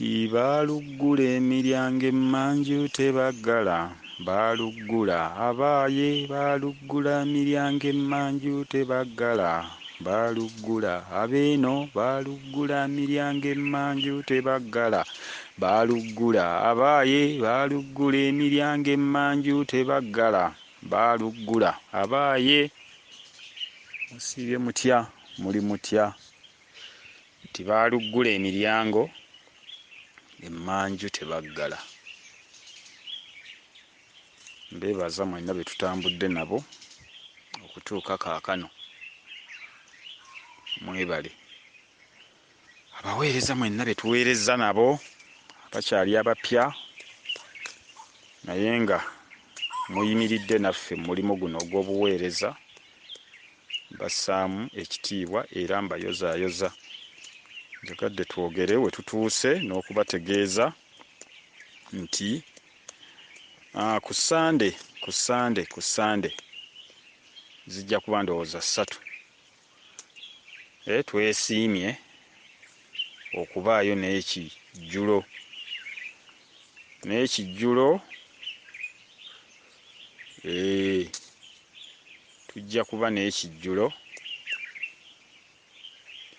Baaluggula emiryango emmanju tebaggala, baaluggula abaaye, baaluggula emiryango emmanju tebaggala, baaluggula abeeno, baaluggula emiryango emmanju tebaggala, baaluggula abaaye, baaluggula emiryango emmanju tebaggala, baaluggula abaaye. Musiibye mutya? Muli mutya? Nti baaluggula emiryango emmanju tebaggala. Mbeebaza mwenna be tutambudde nabo okutuuka kaakano. Mwebale abaweereza mwenna be tuweereza nabo, abakyali abapya naye nga muyimiridde naffe mu mulimu guno ogw'obuweereza. Bassaamu ekitiibwa era mbayozaayoza. Njagadde twogere we tutuuse n'okubategeeza nti ku Sande zijja kuba ndowooza 3. Twesiimye okubaayo n'ekijjulo tujja kuba n'ekijjulo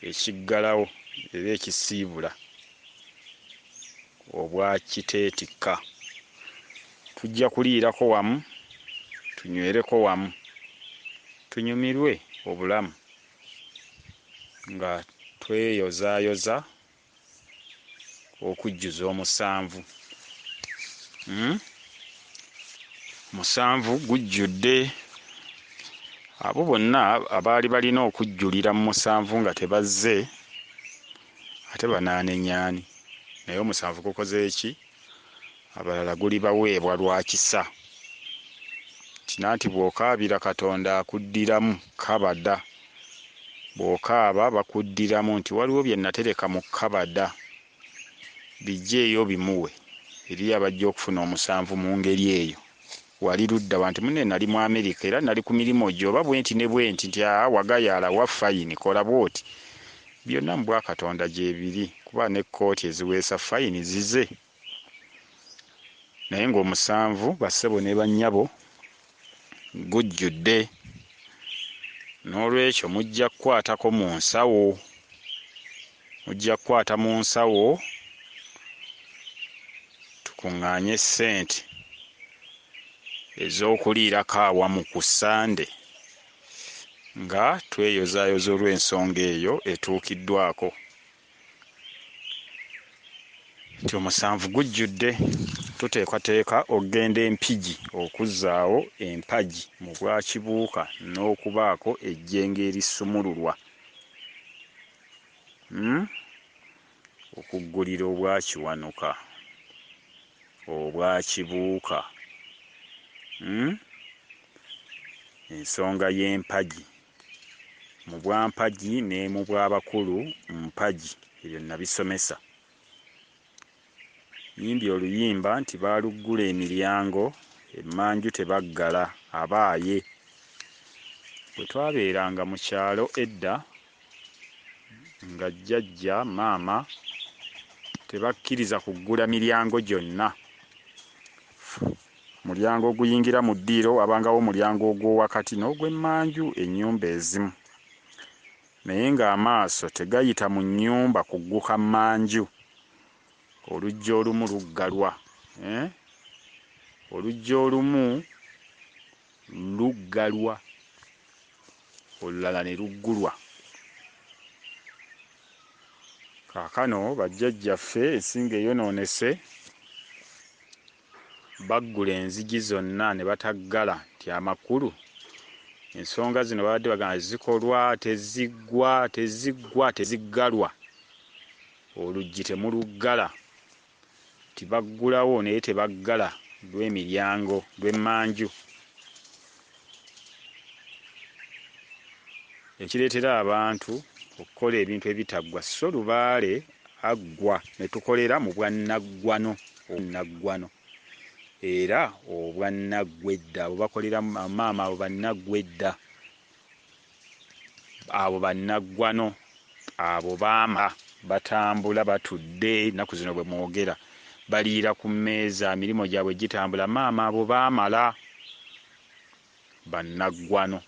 ekiggalawo era ekisiibula obwa kiteetikka. Tujja kuliirako wamu, tunywereko wamu, tunyumirwe obulamu nga tweyozaayoza okujjuza omusanvu. Musanvu gujjudde. Abo bonna abaali balina okujjulira mu musanvu nga tebazze ate banaanenyaani, naye omusanvu gukoze eki? Abalala guli baweebwa lwa kisa. Kina nti bw'okaabira Katonda akuddiramu kabada. Bw'okaaba bakuddiramu nti waliwo bye natereka mu kabada, bijjeeyo bimuwe eri abajja okufuna omusanvu mu ngeri eyo. Wali ludda wa nti munne nali mu Amerika era nali ku mirimu gyo oba bwenti ne bwenti nti wagayaala wa fayini kola bwoti. Byonna mu bwa Katonda gye biri, kuba ne kkooti eziweesa fayini zize. Naye ng'omusanvu bassebo ne bannyabo gujjudde. N'olwekyo mujja kukwatako mu nsawo, mujja kukwata mu nsawo tukuŋŋaanye ssente ez'okuliirako awamu ku Sande nga tweyozaayoza olw'ensonga eyo etuukiddwako nti omusanvu gujjudde. Tuteekateeka okugenda Empigi okuzzaawo empagi mu Bwakibuuka n'okubaako ejjengo erisumululwa, okuggulira Obwakiwanuka, Obwakibuuka, ensonga y'empagi mu Bwampagi ne mu Bwabakulu Mpagi. Ebyo nabisomesa. Yimbye oluyimba nti baaluggula emiryango emmanju tebaggala, abaaye. Bwe twabeeranga mu kyalo edda nga jjajja maama tebakkiriza kuggula miryango gyonna. Mulyango oguyingira mu ddiiro wabangawo omulyango ogw'owakati n'ogw'emmanju ennyumba ezimu, naye ng'amaaso tegayita mu nnyumba kugguka mmanju. Oluggi olumu luggalwa, oluggi olumu luggalwa, olulala ne luggulwa. Kaakano bajjajjaffe ensinga eyonoonese baggula enzigi zonna ne bataggala nti amakulu ensonga zino babadde bagamba zikolwa teziggalwa, oluggi temuluggala. Tibaggulawo naye tebaggala lw'emiryango lw'emmanju. Ekireetera abantu okukola ebintu ebitaggwa, so lubaale aggwa ne tukolera mu bwannaggwano, era obwannaggwedda abo bakolera maama abo bannaggwedda, abo bannaggwano, abo baama batambula batudde, ennaku zino bwe mwogera baliira ku mmeeza, emirimu gyabwe gitambula. Maama abo baamala, bannaggwano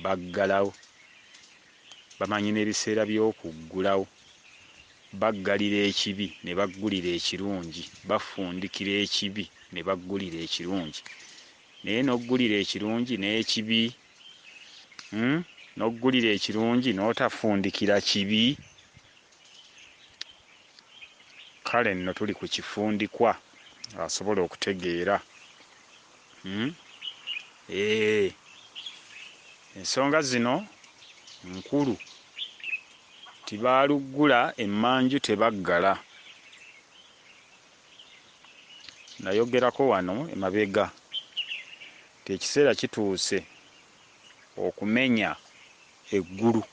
baggalawo, bamanyi n'ebiseera by'okuggulawo, baggalira ekibi ne baggulira ekirungi, bafundikira ekibi ne baggulira ekirungi. Naye n'oggulira ekirungi n'ekibi, n'oggulira ekirungi n'otafundikira kibi, kale nno tuli ku kifundikwa asobola okutegeera. Ensonga zino nkulu, tibaaluggula emmanju tebaggala. Nayogerako wano emabega nti ekiseera kituuse okumenya eggulu,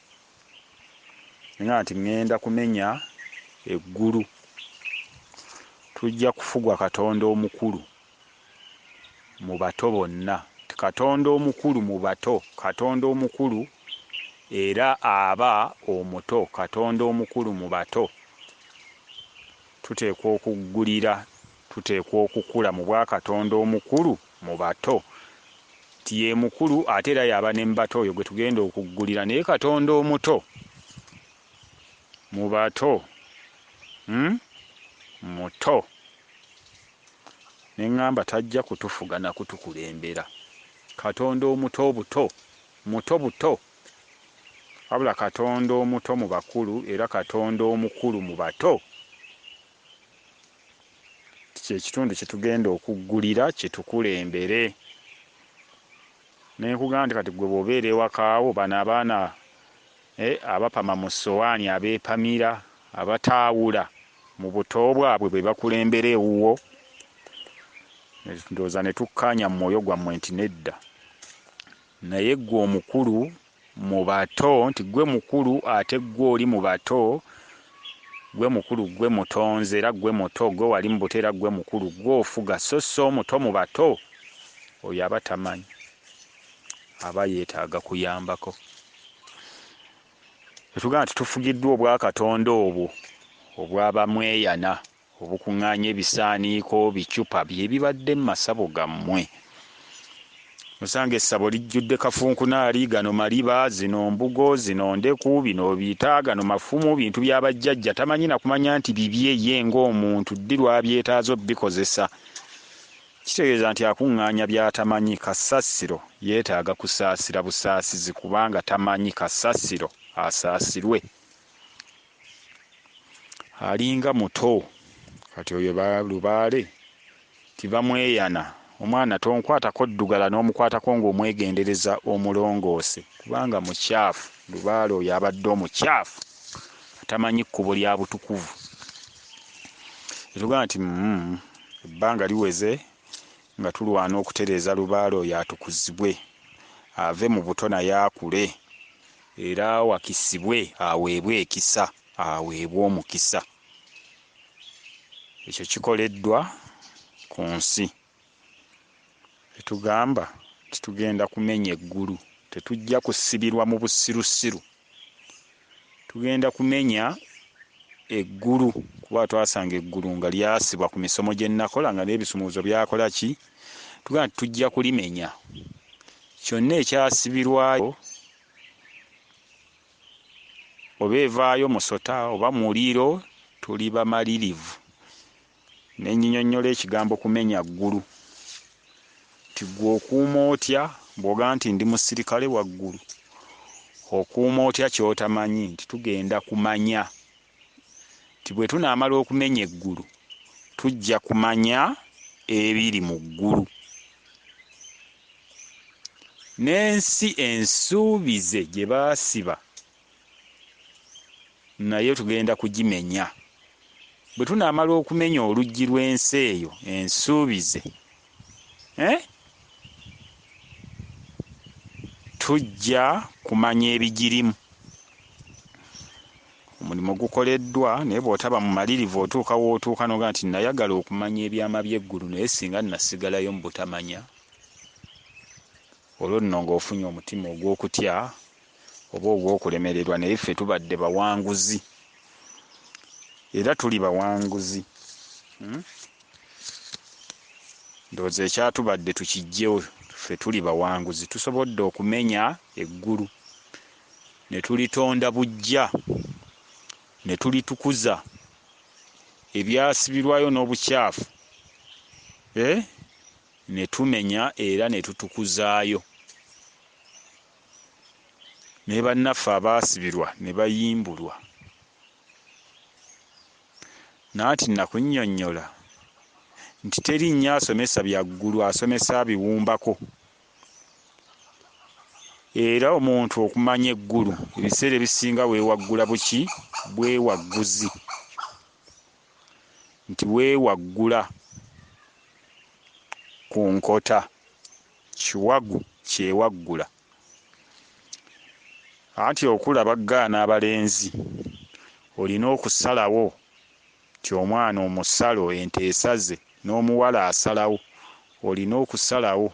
nga nti ŋŋenda kumenya eggulu. Tujja kufugwa Katonda omukulu mu bato bonna. Katonda omukulu mu bato, Katonda omukulu era aba omuto, Katonda omukulu mu bato. Tuteekwa okuggulira, tuteekwa okukula mu bwa Katonda omukulu mu bato. Ti ye mukulu ate era yaba ne mu bato oyo gwe tugenda okuggulira, naye Katonda omuto mu bato, muto. Ne ŋŋamba tajja kutufuga na kutukulembera. Katonda omuto buto, muto buto, wabula Katonda omuto mu bakulu era Katonda omukulu mu bato. Kyekitundu kye tugenda okuggulira kitukulembere. Nenkugamba nti kati gwe bw'obeera ewakaawo, bano abaana abapama mu ssowaani, abeepamira, abataawula mu buto bwabwe bwe bakulembera ewuwo, ndowooza ne tukkaanya mu mwoyo gwammwe nti nedda. Naye ggwe omukulu mu bato, nti gwe mukulu ate gwe oli mu bato, gwe mukulu, gwe mutonze era gwe muto, gwe wali mu buto era gwe mukulu, gwe ofuga so so omuto mu bato, oyo aba tamanyi, aba yeetaaga kuyambako. Tetugamba nti tufugiddwa obwa Katonda obwo obw'abamweyana obukuŋŋaanya ebisaaniiko, bicupa byebibadde mu masabo gammwe. Osanga essabo lijjudde kafunkunaali, gano maliba, zino mbugo, zino ndeku, bino bita, gano mafumu, bintu by'abajjajja. Tamanyi na kumanya nti bibye ye ng'omuntu ddi lwabyetaaza obikozesa. Kitegeeza nti akuŋŋaanya by'atamanyi. Kasasiro yeetaaga kusaasira busaasizi kubanga tamanyi. Kasasiro asaasirwe. Alinga muto kati oyo lubaale tibamweyana. Omwana tonkwatako ddugala n'omukwatako ng'omwegendereza omulongoose kubanga mukyafu. Lubaale oyo abadde omukyafu, atamanyi kkubo lya butukuvu. Etugamba nti ebbanga liweze nga tulwana okutereeza lubaale oyo atukuzibwe, ave mu buto naye akule, era wakisibwe, aweebwe ekisa, aweebwe omukisa. Ekyo kikoleddwa ku nsi. Tetugamba titugenda kumenya eggulu, tetujja kusibirwa mu busirusiru, tugenda kumenya eggulu kuba twasanga eggulu nga lyasibwa ku misomo gye nakola nga n'ebisumuluzo byakola ki. Tugamba nti tujja kulimenya. Kyonna ekyasibirwayo oba evaayo musota oba muliro, tuli bamalirivu. N'ennyinyonnyola ekigambo kumenya ggulu. Nti gwe okuuma otya bw'ogamba nti ndi musirikale wa ggulu, okuuma otya ky'otamanyi, nti tugenda kumanya nti bwe tunaamala okumenya eggulu tujja kumanya ebiri mu ggulu. N'ensi ensuubize gye baasiba naye tugenda kugimenya. Bwe tunaamala okumenya oluggi lw'ensi eyo ensuubize, tujja kumanya ebigirimu. Omulimu gukoleddwa, naye bw'otaba mumalirivu otuuka w'otuuka n'oga nti nayagala okumanya ebyama by'eggulu naye singa nasigalayo mu butamanya. Olwo nno ng'ofunye omutima ogw'okutya oba ogw'okulemererwa, naye ffe tubadde bawanguzi era tuli bawanguzi. Ndowooza ekyatubadde tukijjewo, ffe tuli bawanguzi. Tusobodde okumenya eggulu ne tulitonda buggya ne tulitukuza, ebyasibirwayo n'obukyafu ne tumenya era ne tutukuzaayo, ne bannaffe abaasibirwa ne bayimbulwa. Naati nakunnyonnyola nti terinnya asomesa bya ggulu, asomesa biwumbako. Era omuntu okumanya eggulu ebiseera ebisinga weewaggula buki? Bwewagguzi. Nti weewaggula ku nkota, kiwagu kyewaggula. Anti okulaba gaana abalenzi olina okusalawo ti omwana omusalo ente esaze n'omuwala asalawo. Olina okusalawo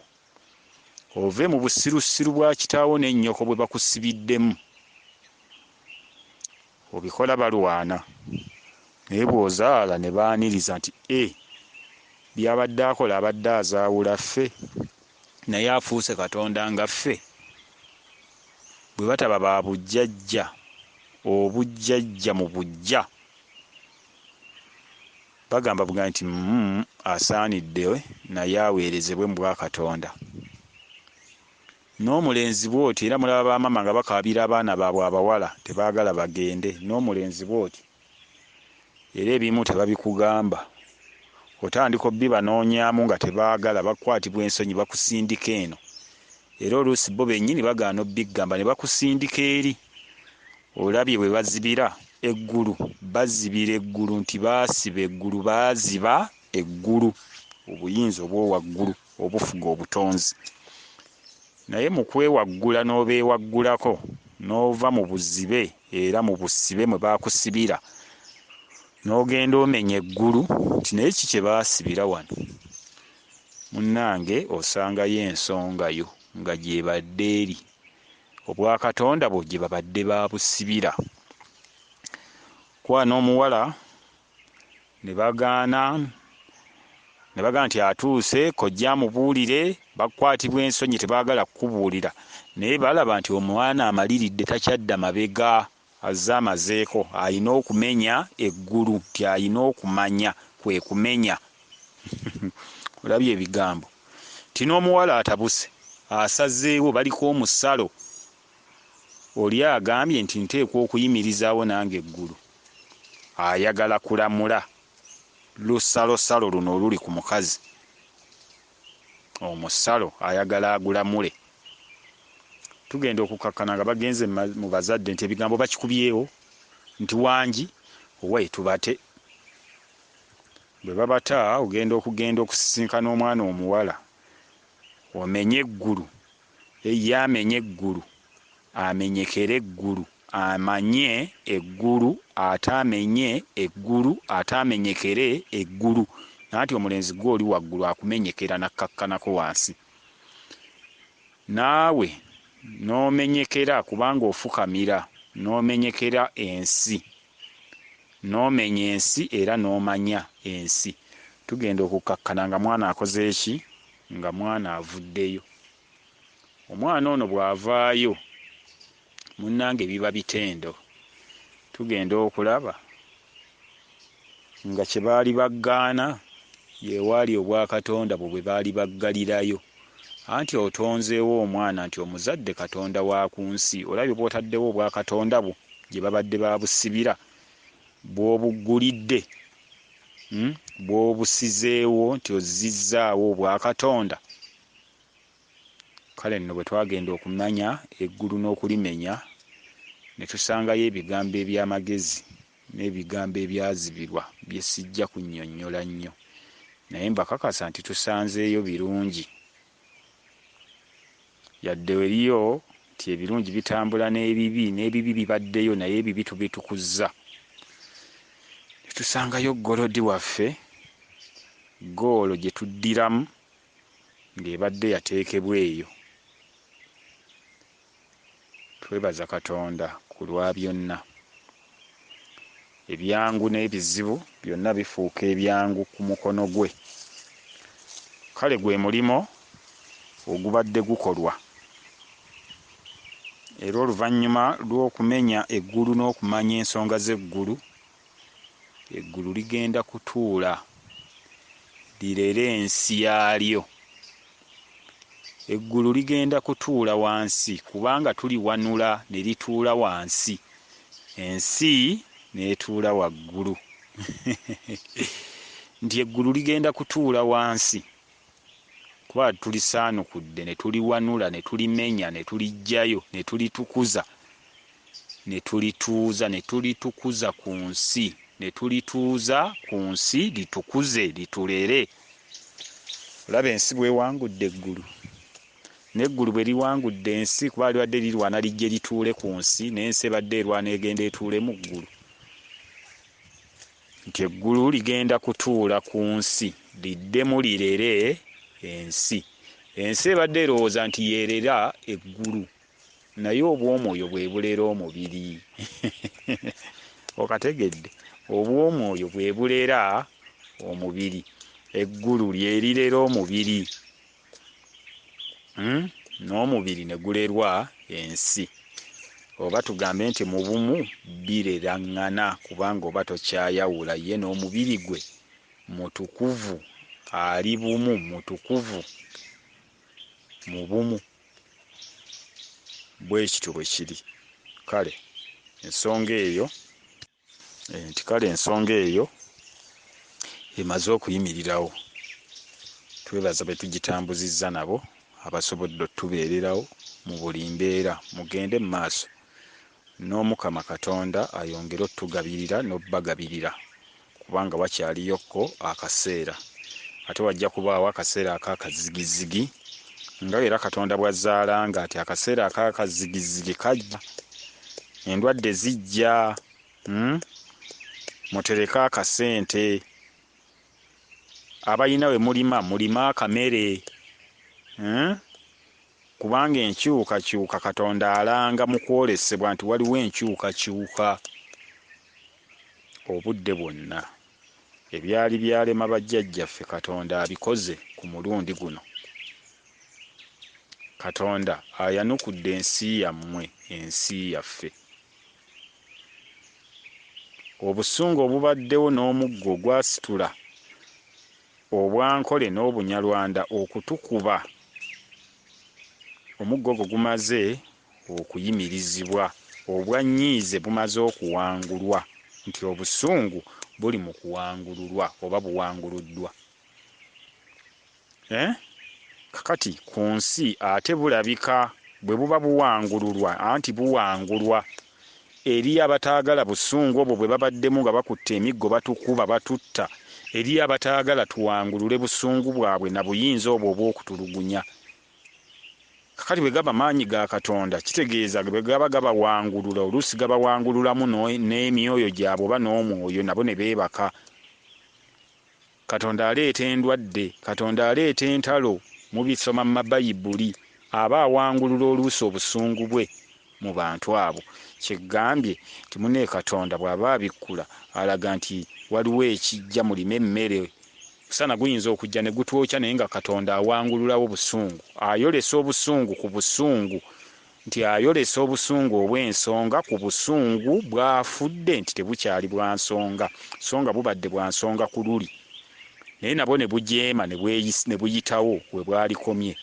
ove mu busirusiru bwa kitaawo n'ennyoko bwe bakusibiddemu. Obikola balwana, naye bw'ozaala ne baaniriza nti byabadde akola abadde azaawula ffe, naye afuuse Katonda nga ffe. Bwe bataba ba bujjajja, obujjajja mu bujja, bagamba buga nti asaanidde naye aweerezebwe mu bwa Katonda. N'omulenzi bw'oti, era mulaba bamama nga bakaabira abaana baabwe abawala tebaagala bagende. N'omulenzi bw'oti, era ebimu tebabikugamba, otandika obbibanoonyaamu nga tebaagala, bakwatibwa ensonyi, bakusindika eno. Era oluusi bo bennyini bagaana obbigamba ne bakusindika eri. Olabye bwe bazibira eggulu, bazibira eggulu nti baasiba eggulu, baaziba eggulu, obuyinza obw'owaggulu obufuga obutonzi. Naye mu kwewaggula n'obeewaggulako n'ova mu buzibe era mu busibe mwe baakusibira, n'ogenda omenya eggulu nti naye ki kye baasibira wano? Munnange osangayo ensonga yo nga gyebadde eri obwakatonda bwo gye babadde baabusibira. Kwa n'omuwala ne bagaana nti atuuse, kojja amubuulire, bakwatibwa ensonyi tebaagala kukubuulira. Naye balaba nti omwana amaliridde, takyadda mabega, azze amazeeko, alina okumenya eggulu, nti alina okumanya kwe kumenya. Olabye ebigambo. Ti n'omuwala atabuse, asazeewo, baliko omusalo. Oli agambye nti nteekwa okuyimirizaawo nange eggulu. Ayagala kulamula lusalosalo luno oluli ku mukazi. Omusalo ayagala agulamule. Tugenda okukakkana nga bagenze mu bazadde nti ebigambo bakikubyewo, nti wangi owe tubate. Bwe babata ogenda okusisinkana omwana omuwala, omenye eggulu, ye amenye eggulu, amenyekere eggulu, amanye eggulu, ate amenye eggulu, ate amenyekere eggulu. Nanti omulenzi gwe oli waggulu akumenyekera nakkakkanako wansi. Naawe n'omenyekera kubanga ofukamira, n'omenyekera ensi, n'omenya ensi era n'omanya ensi. Tugenda okukkakkana nga mwana akoze eki? Nga mwana avuddeyo. Omwana ono bw'avaayo, munnange biba bitendo. Tugenda okulaba nga kye baali baggaana yewaali obwakatonda bwe baali baggalirayo. Anti otonzeewo omwana nti omuzadde Katonda wa ku nsi. Olabye bw'otaddewo obwakatonda bwo gye babadde babusibira, bw'obuggulidde, bw'obusizeewo nti ozizzaawo obwakatonda. Kale nno bwe twagenda okumanya eggulu n'okulimenya, ne tusangayo ebigambo eby'amagezi n'ebigambo ebyazibirwa bye sijja kunnyonnyola nnyo, naye mbakakasa nti tusanzeeyo birungi. Yadde eriyo nti ebirungi bitambula n'ebibi bibaddeyo, naye ebibi tubitukuzza. Ne tusangayo golodi waffe, goolo gye tuddiramu ng'ebadde yateekebwa eyo. Twebaza Katonda ku lwa byonna. ebyangu n'ebizibu byonna bifuuka ebyangu ku mukono gwe. Kale gwe mulimo ogubadde gukolwa, era oluvannyuma lw'okumenya eggulu n'okumanya ensonga z'eggulu, eggulu ligenda kutuula lirere ensi yaalyo. Eggulu ligenda kutuula wansi kubanga tuliwanula ne lituula wansi, ensi n'etuula waggulu. Nti eggulu ligenda kutuula wansi kuba tulisaanukudde ne tuliwanula ne tulimenya ne tulijjayo ne tulitukuza ne tulituuza ne tulitukuza ku nsi, ne tulituuza ku nsi litukuze litulere. Olaba ensi bwewangudde eggulu, n'eggulu bwe liwangudde ensi kuba libadde lirwana lijje lituule ku nsi, n'ensi ebadde erwana egenda etuule mu ggulu. Nti eggulu ligenda kutuula ku nsi liddemu lirere ensi. Ensi ebadde erowooza nti yerera eggulu, naye obw'omwoyo bwe bulera omubiri. Okategedde? Obw'omwoyo bwe bulera omubiri, eggulu lyerirera omubiri. N'omubiri ne gulerwa ensi. Oba tugambe nti mu bumu bireraŋŋana kubanga oba tokyayawula, ye n'omubiri gwe mutukuvu, ali bumu, mutukuvu mu bumu. Bwe kityo bwe kiri. Kale ensonga eyo emaze okuyimirirawo. Twebaza be tugitambuzizza nabo abasobodde otubeererawo mu buli mbeera. Mugende mu maaso n'Omukama Katonda ayongere otugabirira n'obbagabirira, kubanga wakyaliyokko akaseera. Ate wajja kubaawo akaseera ak'akazigizigi, nga era Katonda bw'azzaalanga ati akaseera ak'akazigizigi kajja, endwadde zijja, mutereke akasente, abalina we mulima akamere, kubanga enkyukakyuka Katonda alanga mu kwolesebwa nti waliwo enkyukakyuka. Obudde bwonna ebyali byalema bajjajjaffe Katonda abikoze ku mulundi guno. Katonda ayanukudde ensi yammwe, ensi yaffe. Obusungu obubaddewo n'omuggo gwasitula obwankole n'obunyalwanda okutukuba, omuggo ogwo gumaze okuyimirizibwa, obwanyiize bumaze okuwangulwa, nti obusungu buli mu kuwangululwa oba buwanguluddwa. Kakati ku nsi ate bulabika bwe buba buwangululwa, anti buwangulwa eri abataagala busungu obwo bwe babaddemu nga bakutte emiggo batukuba batutta, eri abataagala tuwangulule busungu bwabwe na buyinza obwo obw'okutulugunya. Kakati bwe gaba maanyi ga Katonda, kitegeeza bwe gaba gabawangulula, oluusi gabawangululamu n'emyoyo gyabwe oba n'omwoyo, nabo ne beebaka. Katonda aleeta endwadde, Katonda aleeta entalo, mubisoma mu mabayibuli, aba awangulula oluusi obusungu bwe mu bantu abo. Kyegambye nti munne Katonda bw'aba abikkula alaga nti waliwo ekijja, mulime emmere. Musana guyinza okujja ne gutwokya, naye nga Katonda awangululawo busungu, ayolesa obusungu ku busungu, nti ayolesa obusungu obw'ensonga ku busungu bw'afudde nti tebukyali bwa nsonga, so nga bubadde bwa nsonga ku luli, naye nabwo ne bujeema ne buyitawo we bwalikomye.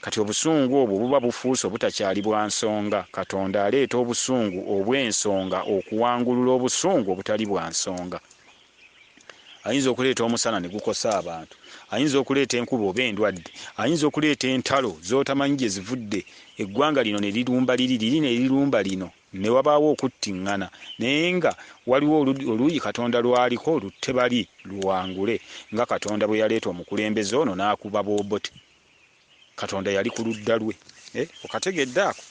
Kati obusungu obwo buba bufuuse obutakyali bwa nsonga. Katonda aleeta obusungu obw'ensonga okuwangulula obusungu obutali bwa nsonga. Ayinza okuleeta omusana ne gukosa abantu, ayinza okuleeta enkuba oba endwadde, ayinza okuleeta entalo z'otamanyi gye zivudde, eggwanga lino ne lirumba liri ne lirumba lino, ne wabaawo okuttiŋŋana, naye nga waliwo oluuyi Katonda lwaliko lutte bali luwangule, nga Katonda bwe yaleeta omukulembeze ono n'akuba Boobote. Katonda yali ku ludda lwe. Okategedde ako?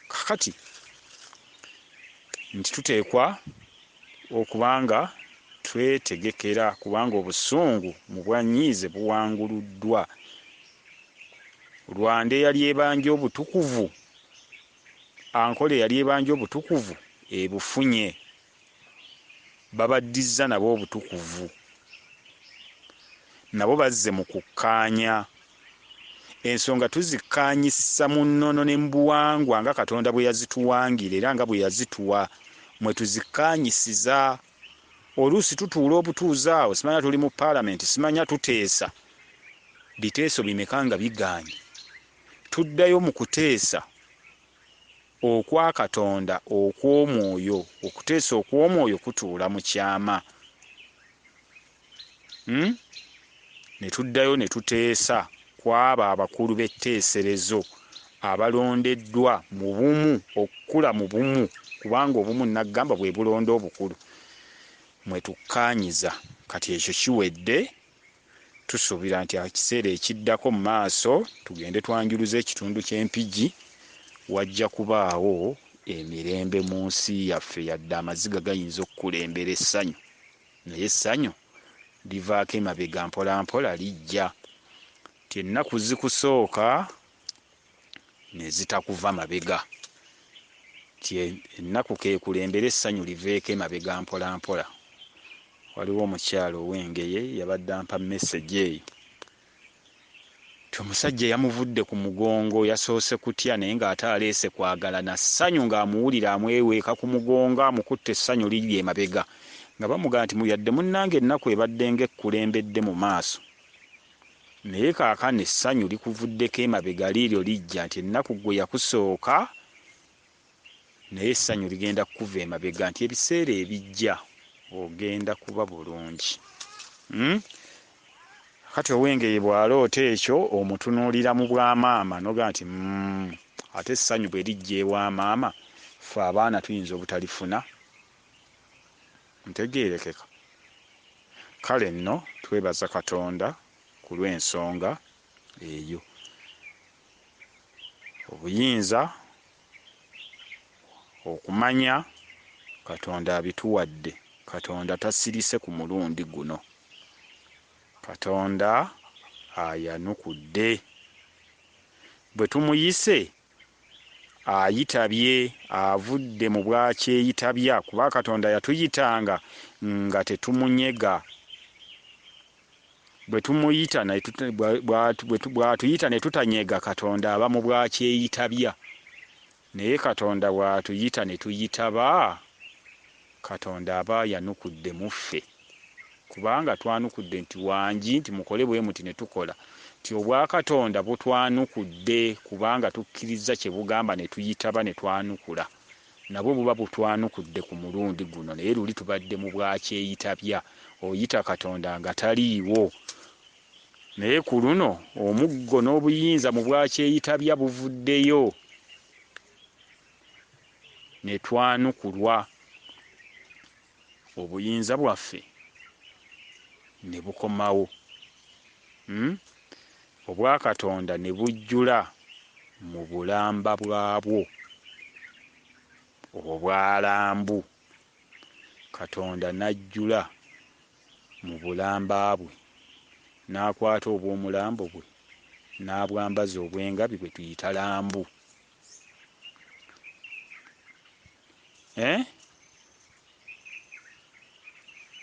Kakati nti tuteekwa okubanga twetegekera, kubanga obusungu mu bwanyiize buwanguluddwa. Lwanda eyali ebanja obutukuvu, ankole eyali ebanja obutukuvu ebufunye. babaddiza nabo obutukuvu, nabo bazze mu kukkaanya. Ensonga tuzikkaanyisa mu nnono ne mu buwangwa nga Katonda bwe yazituwangira era nga bwe yazituwa, mwe tuzikkaanyisiza. Oluusi tutuula obutuuza awo, simanya tuli mu paalamenti, simanya tuteesa biteeso bimeka nga bigaanye. Tuddayo mu kuteesa okwa Katonda okw'omwoyo. Okuteesa okw'omwoyo kutuula mu kyama. Ne tuddayo ne tuteesa kwabo abakulu b'etteeserezo abalondeddwa mu bumu, okukula mu bumu, kubanga obumu nagamba bwe bulonda obukulu. Mwe tukkaanyiza. Kati ekyo kiwedde, tusuubira nti ekiseera ekiddako mu maaso tugende twanjuluza ekitundu ky'Empigi, wajja kubaawo emirembe mu nsi yaffe, yadde amaziga gayinza okukulembera essanyu, naye essanyu livaako emabega mpola mpola lijja. Ti ennaku zikusooka ne zitakuva mabega, ti ennaku kekulembera essanyu liveeko emabega mpola mpola. Waliwo omukyalo ow'Engeye yabadde ampa message eyo ti omusajja yamuvudde ku mugongo, yasoose kutya naye ng'ate aleese kwagala na ssanyu ng'amuwulira amweweeka ku mugongo, amukutte essanyu liri emabega, nga bamugamba nti muyadde munnange ennaku ebadde ng'ekkulembedde mu maaso, naye kaakano essanyu likuvuddeko emabega, liiryo lijja, nti ennaku gwe yakusooka naye essanyu ligenda kukuva emabega, nti ebiseera ebijja ogenda kuba bulungi. Kati Ow'Engeye bw'aloota ekyo omutunuulira mu bwamaama noga nti ate essanyu bwe lijja ewa maama, ffe abaana tuyinza obutalifuna. Ntegeerekeka. Kale nno twebaza Katonda ku lw'ensonga eyo. Obuyinza, okumanya, Katonda abituwadde. Katonda tasirise ku mulundi guno. Katonda ayanukudde. Bwe tumuyise ayitabye, avudde mu bwakyeyitabya, kuba Katonda yatuyitanga nga tetumunyega. Bwe tumuyita bw'atuyita ne tutanyega, Katonda aba mu bwakyeyitabya. Naye Katonda bw'atuyita ne tuyitaba, Katonda aba yanukudde mu ffe. Kubanga twanukudde nti wangi, nti mukole bwe muti ne tukola. Ti obwa Katonda butwanukudde kubanga tukkiriza kye bugamba ne tuyitaba ne twanukula. Nabwo buba butwanukudde ku mulundi guno, naye luli tubadde mu bwakyeyitabya. Oyita Katonda nga taliiwo. Naye ku luno omuggo n'obuyinza mu bwakyeyitabya buvuddeyo. Ne twanukulwa. Obuyinza bwaffe ne bukomawo. Obwa Katonda ne bujjula mu bulamba bwabwo obwalambu. Katonda n'ajjula mu bulamba bwe, n'akwata obw'omulambo bwe n'abwambaza obw'engabi bwe tuyita lambu.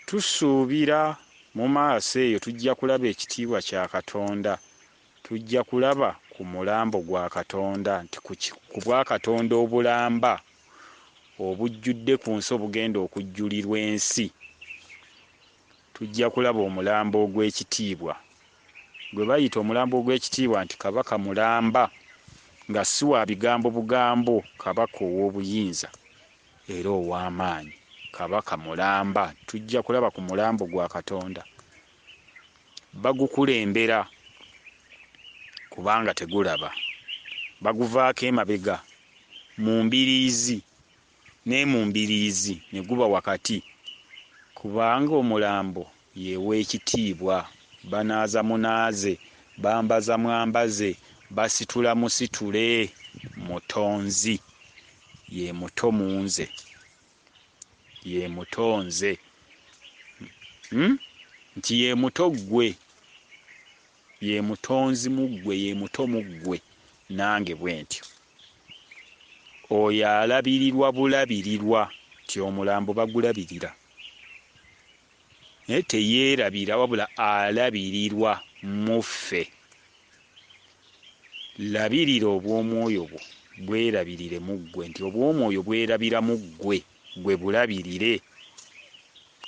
Tusuubira mu maaso eyo tujja kulaba ekitiibwa kya Katonda, tujja kulaba ku mulambo gwa Katonda, nti ku bwa Katonda obulamba obujjudde ku nsi obugenda okujjulirwa ensi. Tujja kulaba omulambo ogw'ekitiibwa gwe bayita omulambo ogw'ekitiibwa, nti kabaka mulamba, nga si wa bigambo bugambo, kabaka ow'obuyinza era ow'amaanyi, kabaka mulamba. Tujja kulaba ku mulambo gwa Katonda. Bagukulembera kubanga tegulaba, baguvaako emabega mu mbiriizi, ne mu mbiriizi ne guba wakati, kubanga omulambo yeewa ekitiibwa. Banaaza munaaze, bambaza mwambaze, basitula musitule. Mutonzi ye muto munze, ye mutonze, nti ye muto ggwe, ye mutonzi mu ggwe, ye muto mu ggwe, nange bwe ntyo. Oyo alabirirwa bulabirirwa, ti omulambo bagulabirira. naye teyeerabira wabula alabirirwa muffe. Labirira obw'omwoyo bwo bwerabirire mu ggwe, nti obw'omwoyo bwerabira mu ggwe, gwe bulabirire.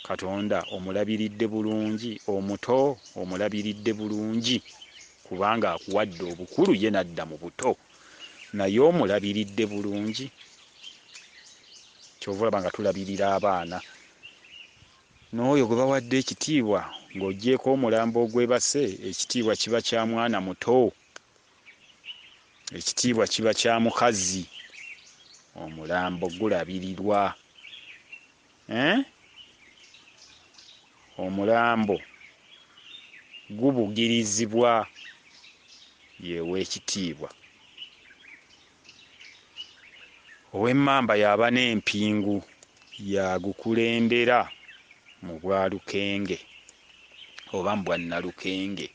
Katonda omulabiridde bulungi, omuto omulabiridde bulungi, kubanga akuwadde obukulu ye nadda mu buto, naye omulabiridde bulungi. Kyova olaba nga tulabirira abaana, n'oyo gwe bawadde ekitiibwa ng'oggyeko omulambo ogwebase, ekitiibwa kiba kya mwana muto, ekitiibwa kiba kya mukazi. Omulambo gulabirirwa, omulambo gubugirizibwa, yeewa ekitiibwa. Ow'emmamba y'aba n'empingu, yagukulembera mu bwalukenge oba mu bwannalukenge.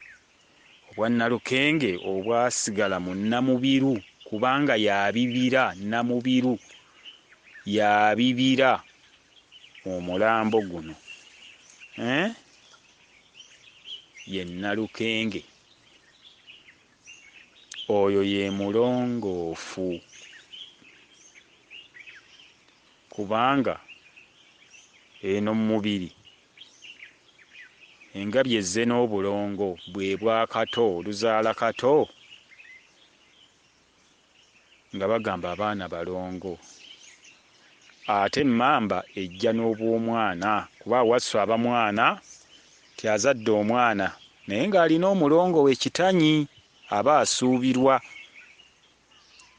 Obwannalukenge obwasigala mu Namubiru, kubanga yabibira Namubiru, yabibira omulambo guno, ye Nalukenge. Oyo ye mulongoofu, kubanga eno mu mubiri engabi ezze n'obulongo bwe bwakato, oluzaala kato, nga bagamba abaana balongo. Ate emmamba ejja n'obw'omwana, kuba wasswa aba mwana tyazadde omwana naye ng'alina omulongo we kitanyi, aba asuubirwa.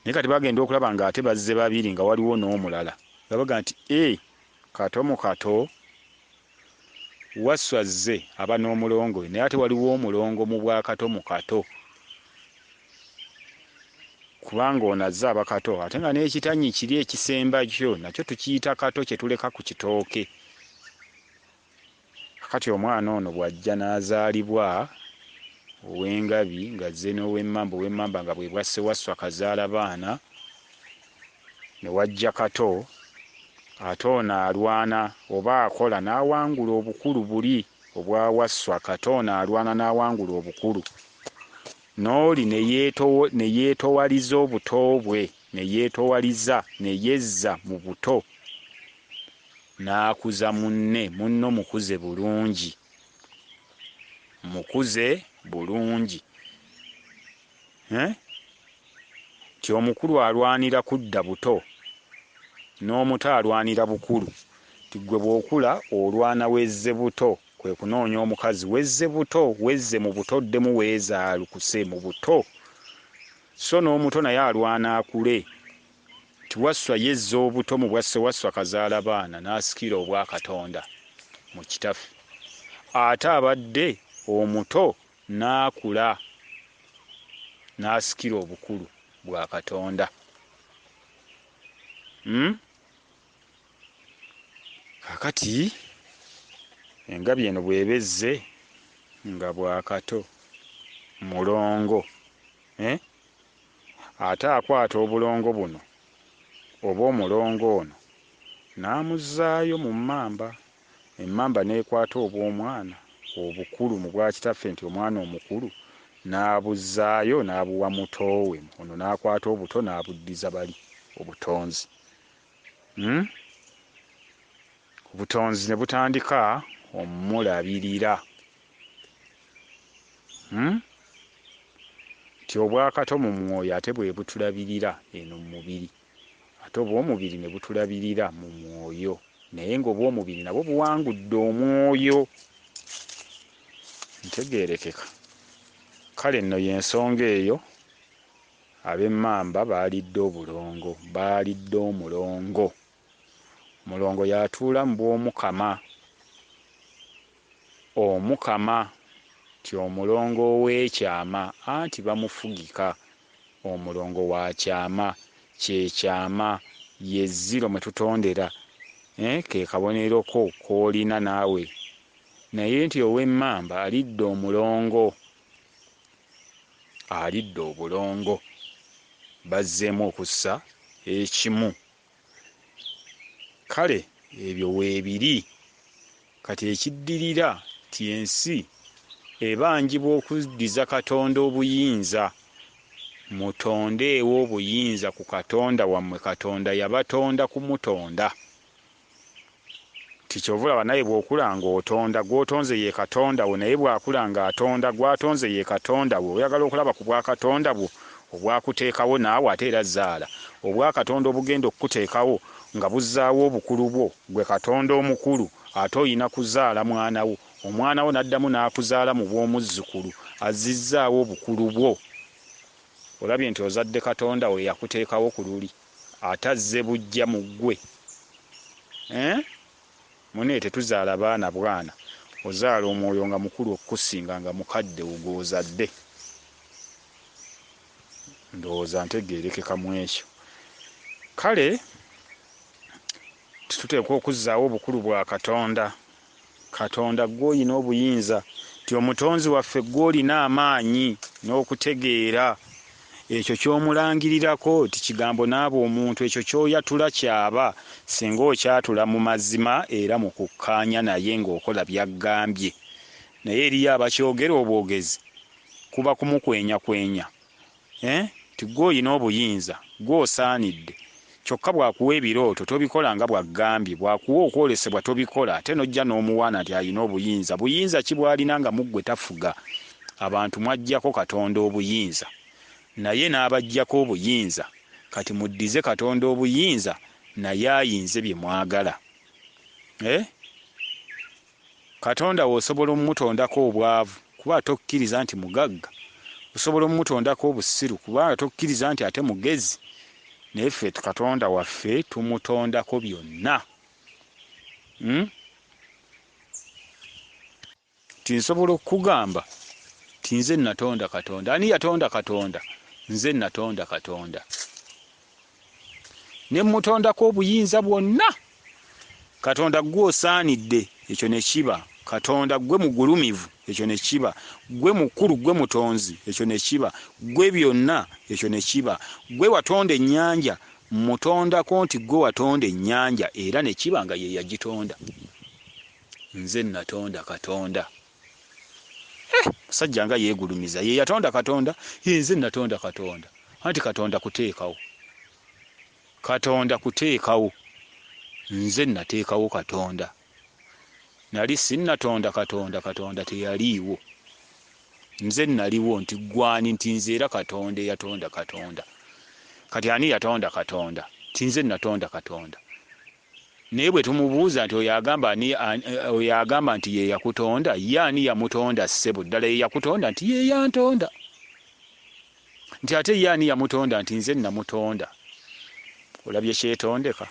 Naye kati bagenda okulaba ng'ate bazze babiri nga waliwo n'omulala, nga baga nti kato mu kato wasswa zze aba n'omulongo we, naye ate waliwo omulongo mu bwakato mu kato, kubanga ono azze aba kato, ate nga n'ekitanyi kiri ekisemba kyo nakyo tukiyita kato, kye tuleka ku kitooke. Kati omwana ono bw'ajja n'azaalibwa ow'engabi ng'azze n'ow'emmamba, ow'emmamba nga bwe bwasse wasswa kazaala baana, ne wajja kato, ate ono alwana oba akola n'awangula obukulu buli obwa wasswa. Kato ono alwana n'awangula obukulu, n'oli ne yeetowaliza obuto bwe, ne yeetowaliza, ne yezza mu buto, n'akuza munne. Munno mukuze bulungi, mukuze bulungi, ti omukulu alwanira kudda buto, n'omuto alwanira bukulu. Ti gwe bw'okula olwana wezze buto, kwe kunoonya omukazi wezze buto, wezze mu buto, ddemu weezaalukuse mu buto. So n'omuto naye alwana akule. Tiwasswa yezza obuto mu bwasse wasswa kazaala baana, n'asikira obwa Katonda mu kitaffe. Ate abadde omuto n'akula, n'asikira obukulu bwa Katonda. Kakati engabi eno bw'ebezze nga bwakato mulongo, ate akwata obulongo buno oba omulongo ono n'amuzzaayo mu mmamba. Emmamba n'ekwata obw'omwana obukulu mu bwa kitaffe, nti omwana omukulu n'abuzzaayo n'abuwa mutowe, ono n'akwata obuto n'abuddiza bali obutonzi. Obutonzi ne butandika omulabirira, ti obwakato mu mwoyo ate bwe butulabirira eno mu mubiri, ate obw'omubiri ne butulabirira mu mwoyo, naye ng'obw'omubiri nabwo buwangudde omwoyo. Ntegeerekeka. Kale nno y'ensonga eyo, ab'emmamba baalidde obulongo, baalidde omulongo. Omulongo y'atuula mu bw'omukama. Omukama ti omulongo ow'ekyama, anti bamufugika. Omulongo wa kyama, kyekyama, yezziro mwe tutondera, ke kabonero ko k'olina naawe. Naye nti ow'emmamba alidde omulongo, alidde obulongo, bazzeemu okussa ekimu. Kale ebyo weebiri. kati ekiddirira ti ensi ebanjibwa okuddiza Katonda obuyinza. Mutondeewo obuyinza ku Katonda wammwe. Katonda yabatonda kumutonda. Tikyovulaba naye bw'okula ng'otonda, gw'otonze ye Katonda wo, naye bw'akula ng'atonda gw'atonze ye Katonda wo. Oyagala okulaba ku bwa Katonda bwo obwakuteekawo naawe ate era zaala. Obwa Katonda obugenda okukuteekawo nga buzzaawo obukulu bwo, gwe Katonda omukulu, ate oyina kuzaala mwana wo. Omwana wo n'addamu n'akuzaala mu bw'omuzzukulu, azizzaawo obukulu bwo. Olabye nti ozadde Katonda we yakuteekawo ku luli, atazze bujja mu ggwe. Mune tetuzaala baana bwana, ozaala omwoyo nga mukulu okukusinga nga mukadde ogwozadde. Ndowooza ntegeerekeka mu ekyo. Kale tuteekwa okuzzaawo obukulu bwa Katonda. Katonda gw'olina obuyinza, ti omutonzi waffe gw'olina amaanyi n'okutegeera. Ekyo ky'omulangirirako ti kigambo naaba omuntu, ekyo ky'oyatula kyaba singa okyatula mu mazima era mu kukkaanya naye ng'okola by'aggambye. Naye eriyo abakyogera obwogezi kuba kumukwenyakwenya. Ti gw'olina obuyinza, gw'osaanidde. Kyokka bw'akuwa ebirooto tobikola nga bw'aggambye, bw'akuwa okwolesebwa tobikola, ate n'ojja n'omuwaana nti alina obuyinza. Buyinza ki bw'alina nga muggwe tafuga? Abantu mwaggyako Katonda obuyinza, naye n'abaggyako obuyinza. Kati muddize Katonda obuyinza, naye ayinze bye mwagala. Katonda w'osobola omutondako obwavu kuba tokkiriza nti mugagga. Osobola omutondako obusiru kuba tokkiriza nti ate mugezi. Naye ffe Katonda waffe tumutondako byonna. Tinsobola okugamba ti nze natonda Katonda. Ani yatonda Katonda? Nze natonda Katonda. Ne mutondako obuyinza bwonna. Katonda gwe osaanidde, ekyo ne kiba. Katonda gwe mugulumivu, ekyo ne kiba. Gwe mukulu, gwe mutonzi, ekyo ne kiba. Gwe byonna, ekyo ne kiba. Gwe watonda ennyanja, mutondako nti gwe watonda ennyanja, era ne kiba nga ye yagitonda. Nze natonda Katonda. Musajja nga yeegulumiza, ye yatonda Katonda, nze natonda Katonda. Anti Katonda kuteekawo. Katonda kuteekawo. Nze nateekawo Katonda. Nali sinnatonda Katonda, Katonda teyaliiwo. Nze naliwo nti gwani nti nze era Katonda eyatonda Katonda. Kati ani yatonda Katonda? Ti nze natonda Katonda. Naye bwe tumubuuza nti oyo agamba nti ye yakutonda, ye ani yamutonda ssebo? Ddala ye yakutonda nti ye yantonda. Nti ate ye ani yamutonda nti nze namutonda. Olabye kyetondeka?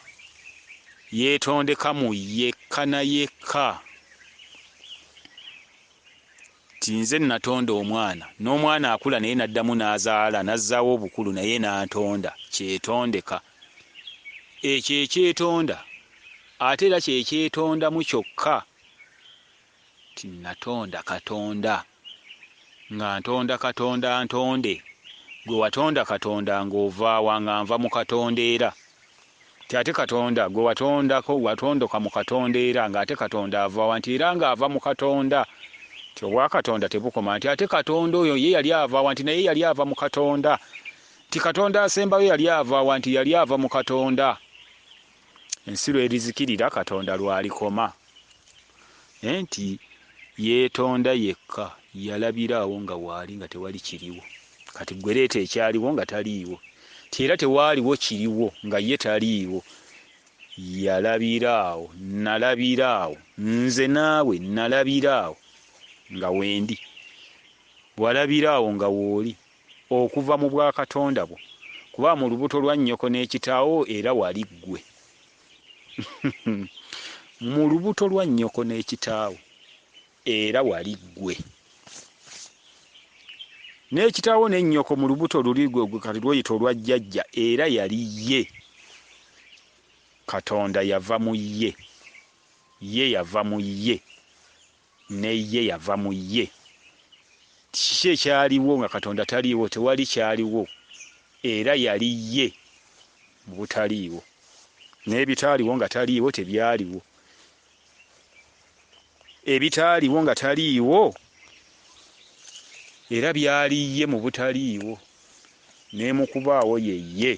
Yeetondeka mu yekka na yekka. Ti nze natonda omwana, n'omwana akula naye n'addamu n'azaala, n'azzaawo obukulu naye n'antonda. Kyetondeka. Ekyo ekyetonda. Ate era kyekyetondamu kyokka. Ti natonda Katonda. Nga ntonda Katonda ntonde. Gwe watonda Katonda ng'ovaawa nga nva mu Katonda era. Ti ate Katonda gwe watondoka mu Katonda era ng'ate Katonda avaawa nti era ng'ava mu Katonda. Ti obwa Katonda tebukoma nti ate Katonda oyo ye yali avaawa nti naye yali ava mu Katonda. Ti Katonda asembayo yali avaawa nti yali ava mu Katonda. Ensiro erizikirira Katonda lwalikoma. Nti yeetonda yekka, yalabiraawo nga waali nga tewali kiriwo. Kati gwe leeta ekyaliwo nga taliiwo. Ti era tewaaliwo kiriwo nga ye taliiwo. Yalabiraawo, nalabiraawo, nze naawe nalabiraawo nga wendi. Walabiraawo nga wooli okuva mu bwa Katonda bwo. Kuba mu lubuto lwa nnyoko n'ekitaawo era wali ggwe. Mu lubuto lwa nnyoko n'ekitaawo era wali ggwe. N'ekitaawo n'ennyoko mu lubuto luli gwe kati lw'oyita olwa jjajja era yali ye. Katonda yava mu ye. Ye yava mu ye. Ne ye yava mu ye. Kiki ekyaliwo nga Katonda taliiwo? Tewali kyaliwo. Era yali ye mu butaliiwo. N'ebitaaliwo nga taliiwo tebyaliwo. ebitaaliwo nga taliiwo era byaliye mu butaliiwo n'emukubaawo yeye,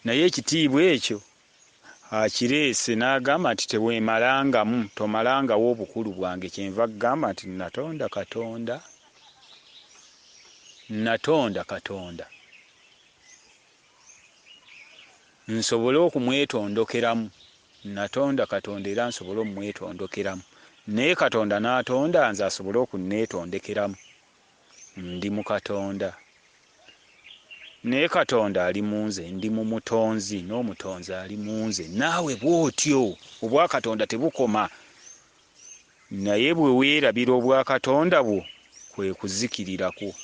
naye ekitiibwa ekyo akireese n'agamba nti teweemalangamu, tomalangawo obukulu bwange. Kyenva kugamba nti natonda Katonda nsobole okumwetondokeramu, natonda Katonda era nsobole okumwetondokeramu, naye Katonda n'atonda nze asobole okunneetondekeramu. Ndi mu Katonda, naye Katonda ali mu nze, ndi mu mutonzi, n'omutonzi ali mu nze. Naawe bw'otyo. Obwa Katonda tebukoma, naye bwe weerabira obwa Katonda bwo kwe kuzikirirako.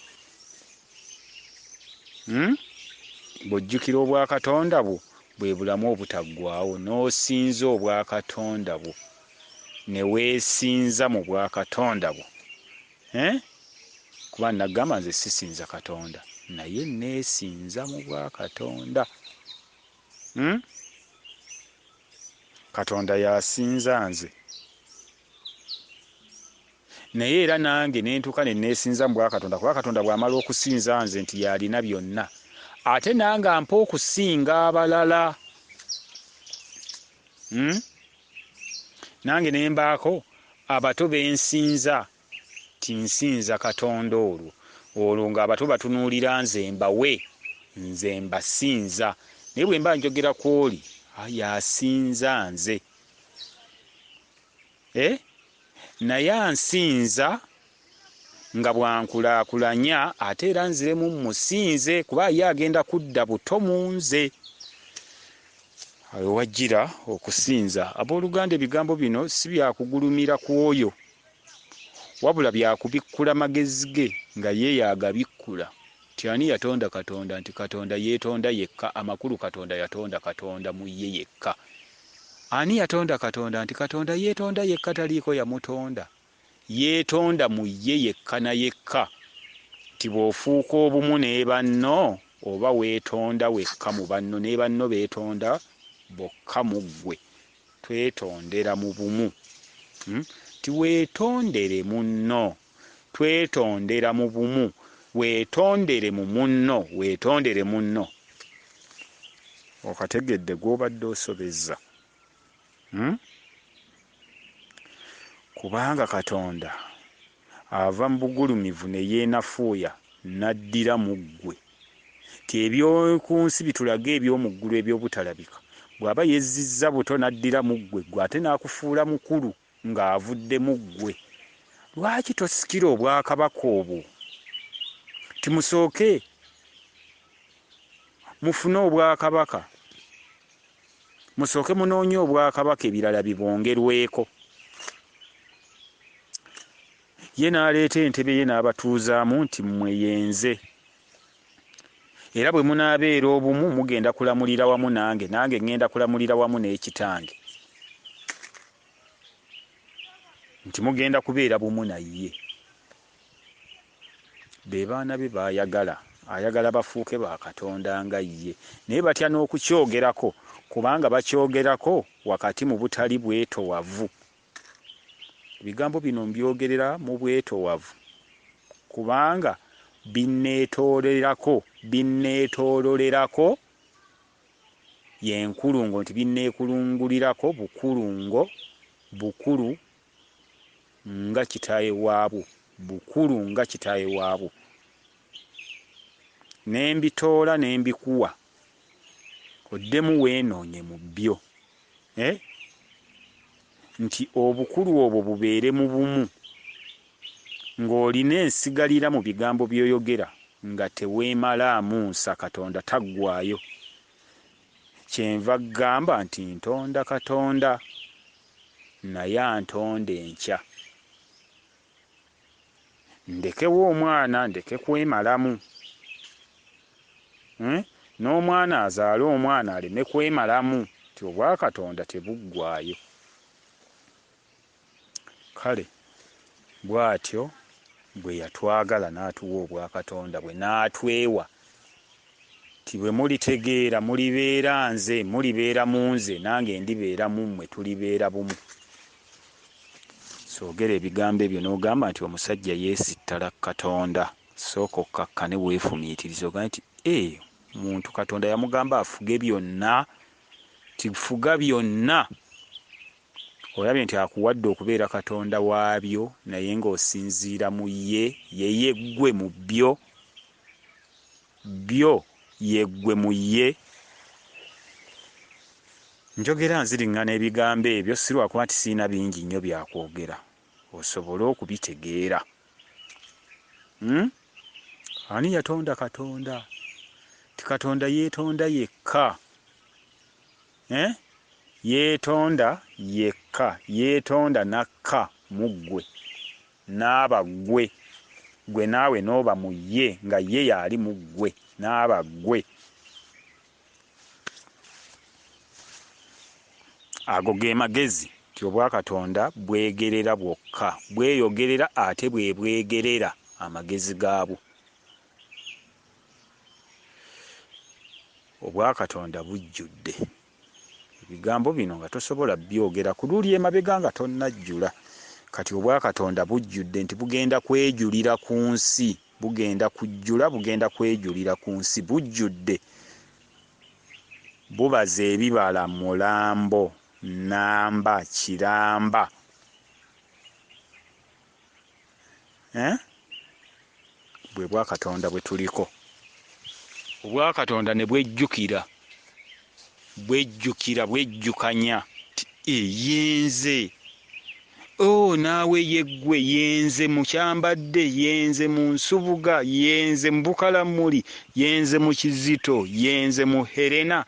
Bw'ojjukira obwa Katonda bwo bwe bulamu obutaggwaawo, n'osinza obwa Katonda bwo ne weesinza mu bwa Katonda bwo. Kuba nagamba nze sisinza Katonda naye neesinza mu bwa Katonda. Katonda yasinza nze, naye era nange nentuuka ne neesinza mu bwa Katonda, kuba Katonda bw'amala okusinza nze nti yalina byonna, ate nange ampa okusinga abalala. Nange ne mbaako abato bensinza, tinsinza Katonda olwo ng'abato batunuulira nze mbawe, nze mbasinza. Naye bwe mba njogera ku oli yasinza nze, naye ansinza nga bwankulaakulanya, ate era nziremu musinze kuba ye agenda kudda buto mu nze. Awo wajjira okusinza. Abooluganda, ebigambo bino si byakugulumira ku oyo, wabula byakubikkula magezi ge nga ye yagabikkula. Nti ani yatonda Katonda? Nti Katonda yeetonda yekka. Amakulu Katonda yatonda Katonda mu ye yekka. Ani yatonda Katonda? Nti Katonda yeetonda yekka, taliiko yamutonda. Yeetonda mu ye yekka na yekka. Nti bw'ofuuka obumu ne banno, oba weetonda wekka mu banno ne banno beetonda bokka mu ggwe, twetondera mu bumu. Ti weetondere munno, twetondera mu bumu. Weetondere mu munno, weetondere munno. Okategedde gw'obadde osobezza. Kubanga Katonda ava mu bugulumivu ne yeenafuuya n'addira mu ggwe. Ti ebyoku nsi bitulaga eby'omu ggulu eby'obutalabika. Bw'aba yezzizza buto n'addira mu ggwe, ggwe ate n'akufuula mukulu ng'avudde mu ggwe. Lwaki tosikira obwakabaka obwo? Timusooke mufune obwakabaka, musooke munoonye obwakabaka, ebirala bibongerweko. Ye n'aleeta entebe ye n'abatuuzaamu nti mmwe yenze, era bwe munaabeera obumu mugenda kulamulira wamu nange, nange ŋŋenda kulamulira wamu n'ekitange, nti mugenda kubeera bumu naye. Be baana be baayagala, ayagala bafuuke ba Katonda nga ye, naye batya n'okukyogerako, kubanga bakyogerako wakati mu butali bwetowavu. Ebigambo bino mbyogerera mu bwetowavu kubanga binneetoololerako yenkulungo, nti binneekulungulirako bukulungo, bukulu nga kitaaye waabwo, bukulu nga kitaaye waabwo. Nembitoola nembikuwa oddemu weenoonye mu byo, nti obukulu obwo bubeere mu bumu, ng'olina ensigalira mu bigambo by'oyogera nga teweemalaamu nsa. Katonda taggwaayo. Kyenva gamba nti ntonda Katonda naye antonda enkya. Ndekewo omwana, ndeke kwemalamu. N'omwana azaale omwana aleme kwemalamu, nti obwa Katonda tebuggwaayo. Kale bw'atyo bwe yatwagala n'atuwa obwa Katonda bwe n'atwewa, ti bwe mulitegeera mulibeera nze, mulibeera mu nze nange ndibeera mu mmwe, tulibeera bumu. soogera ebigambo ebyo n'ogamba nti omusajja yeesittala Katonda, sooka okkakkane weefumiitiriza ogamba nti muntu Katonda yamugamba afuge byonna, tifuga byonna. Olabye nti akuwadde okubeera Katonda waabyo, naye ng'osinziira mu ye, yeggwe mu byo yeggwe mu ye. Njogera nziriŋŋana ebigambo ebyo si lwakuba nti siina bingi nnyo byakwogera, osobole okubitegeera. Ani yatonda Katonda? Ti Katonda yeetonda yekka. Yeetonda yekka, yeetonda nakka mu ggwe, n'aba ggwe, gwe naawe n'oba mu ye, nga ye yali mu ggwe, n'aba ggwe. Ago ge magezi nti obwakatonda bwegerera bwokka, bweyogerera ate bwe bwegerera amagezi gaabwo. Obwakatonda bujjudde. Ebigambo bino nga tosobola byogera ku luli emabega nga tonnajjula. Kati obwakatonda bujjudde nti bugenda kwejulira ku nsi, bugenda kujjula, bugenda kwejulira ku nsi, bujjudde. Bubaza ebibala mulambo, namba, kiramba. Bwe bwakatonda bwe tuliko. Obwakatonda ne bwejjukira, bwejjukanya yenze. Naawe yeggwe yenze mu kyambadde, yenze mu nsubuga, yenze mu bukalamuli, yenze mu kizito, yenze mu herena,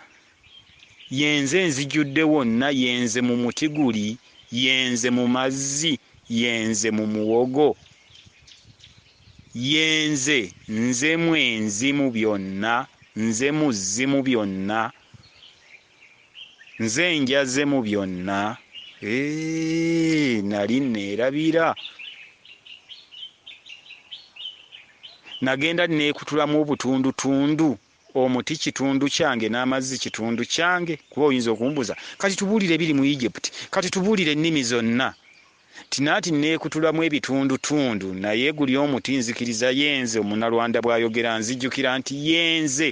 yenze nzijjudde wonna, yenze mu mutiguli, yenze mu mazzi, yenze mu muwogo, yenze nze mwenzi mu byonna, nze muzzi mu byonna, nze njaze mu byonna. Nali neerabira, nagenda neekutulamu obutundutundu, omuti kitundu kyange n'amazzi kitundu kyange. Kuba oyinza okumbuuza kati tubuulire biri mu Egypt, kati tubuulire ennimi zonna. Tinaati neekutulamu ebitundutundu, naye guli omuti nzikiriza yenze. Omunnalwanda bw'ayogera nzijjukira nti yenze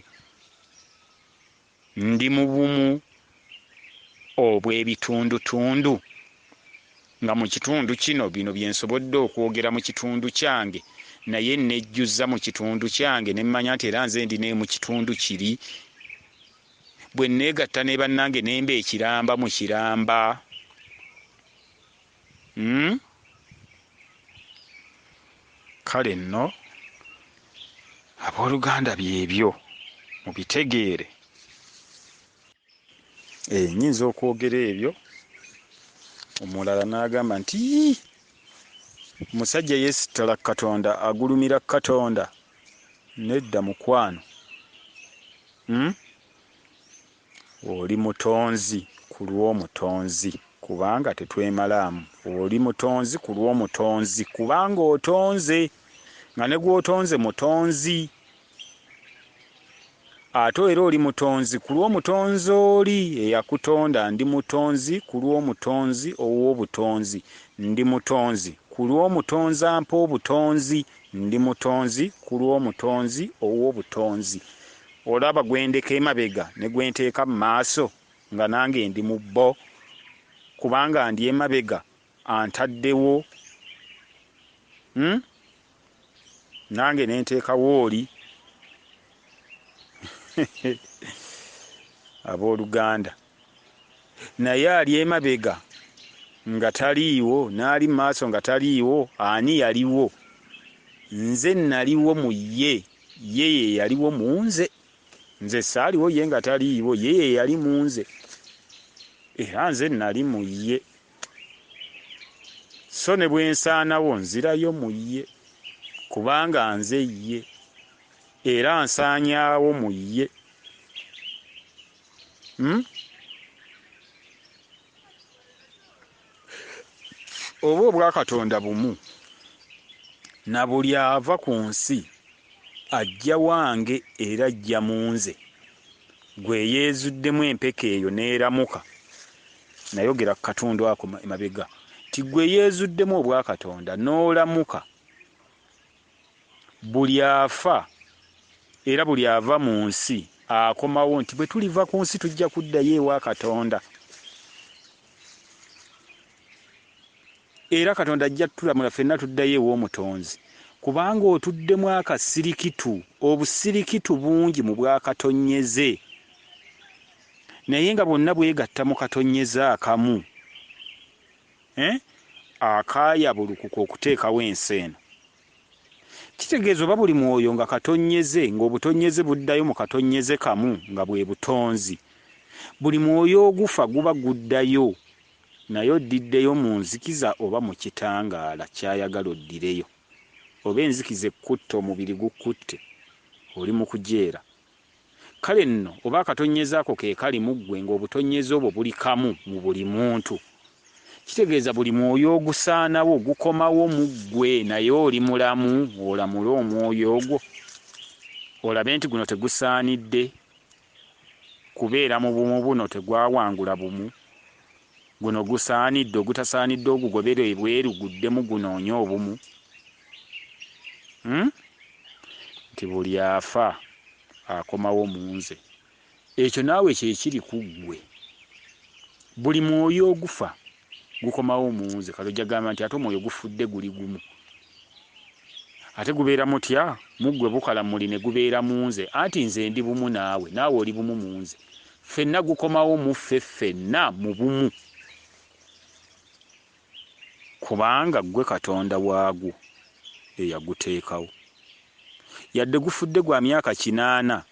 ndi mu bumu obw'ebitundutundu, nga mu kitundu kino bino bye nsobodde okwogera mu kitundu kyange, naye nejjuza mu kitundu kyange ne mmanya nti era nze ndi ne mu kitundu kiri. Bwe neegatta ne bannange ne mba ekiramba mu kiramba. Kale nno abooluganda byebyo mubitegeere. Nnyinza okwogera ebyo, omulala n'agamba nti omusajja yeesittala Katonda, agulumira Katonda. Nedda mukwano, oli mutonzi ku lw'omutonzi, kubanga tetwemalaamu. Oli mutonzi ku lw'omutonzi, kubanga otonze, nga ne gw'otonze mutonzi. Ate era oli mutonzi ku lw'omutonzi oli eyakutonda. Ndi mutonzi ku lw'omutonzi ow'obutonzi, ndi mutonzi ku lw'omutonzi ampa obutonzi, ndi mutonzi ku lw'omutonzi ow'obutonzi. Olaba gwendeka emabega ne gwenteeka mu maaso, nga nange ndi mu bbo, kubanga ndi emabega antaddewo, nange nenteekawo oli. Abooluganda, naye ali emabega nga taliiwo, n'ali mu maaso nga taliiwo, ani yaliwo? Nze naliwo mu ye, ye yaliwo mu nze. Nze saaliwo ye nga taliiwo, ye yali mu nze, era nze nali mu ye. So ne bwe nsaanawo nzirayo mu ye, kubanga nze ye, era nsaanyaawo mu ye. Oba obwakatonda bumu, na buli ava ku nsi ajja wange era ajja mu nze. Gwe yeezuddemu empeka eyo n'eramuka. Nayogera ku katundu ako emabega nti gwe yeezuddemu obwa Katonda n'olamuka, buli afa era buli ava mu nsi akomawo nti bwe tuliva ku nsi tujja kuddayo ewa Katonda, era Katonda ajja tulamula ffenna tuddayo ew'omutonzi, kubanga otuddemu akasirikitu, obusirikitu bungi mu bwakatonyeze, naye nga bonna bwegatta mu katonyeze akamu, akaayabulukuka okuteekawo ensi eno. Kitegeeza oba buli mwoyo nga katonyeze, ng'obutonyeze buddayo mu katonyeze kamu nga bwe butonzi, buli mwoyo ogufa guba guddayo, naye oddiddeyo mu nzikiza oba mu kitangaala kyayagala oddireyo. Oba enzikiza ekutte, omubiri gukutte, oli mu kujeera. Kale nno oba akatonyeze ako ke kali mu ggwe ng'obutonyeze obwo buli kamu mu buli muntu, kitegeeza buli mwoyo ogusaanawo gukomawo mu ggwe, naye oli mulamu, olamule omwoyo ogwo olabe nti guno tegusaanidde kubeera mu bumu, buno tegwawangula bumu, guno gusaanidde, ogutasaanidde ogugobera ebweru guddemu gunoonya obumu. Nti buli afa akomawo mu nze. Ekyo naawe kyekiri ku ggwe. Buli mwoyo ogufa gukomawo mu nze. Kale ojja gamba nti ate omwoyo gufudde guli gumu, ate gubeera mutya? Mu ggwe bukalamuli ne gubeera mu nze, anti nze ndi bumu naawe, naawe oli bumu mu nze. Ffenna gukomawo mu ffe ffenna mu bumu, kubanga ggwe Katonda waagwo eyaguteekawo. Yadde gufudde gwa myaka 8,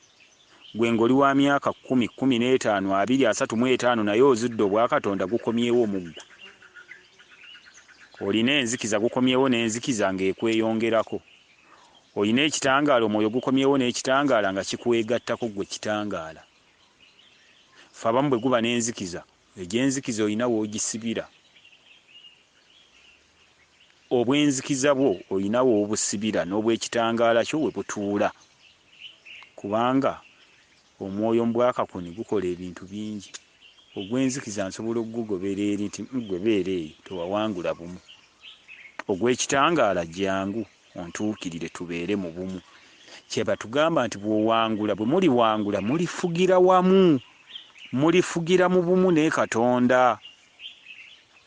gwe ng'oli wa myaka 10, 15, 20, 35, naye ozudde obwa Katonda gukomyewo mu ggwe. Olina enzikiza, gukomyewo n'enzikiza ng'ekweyongerako. Olina ekitangaala, omwoyo gukomyewo n'ekitangaala nga kikwegattako ggwe kitangaala. Ffe abamu bwe guba n'enzikiza, egy'enzikiza olina w'ogisibira. Obw'enzikiza bwo olina w'obusibira n'obw'ekitangaala kyo we butuula, kubanga omwoyo mu Bwakakuni gukola ebintu bingi. Ogw'enzikiza nsobola okugugobera eri nti ggwe beera eyo, tewawangula bumu. Ogw'ekitangaala jjangu ontuukirire tubeere mu bumu. Kyeba tugamba nti bw'owangula, bwe muliwangula mulifugira wamu, mulifugira mu bumu ne Katonda.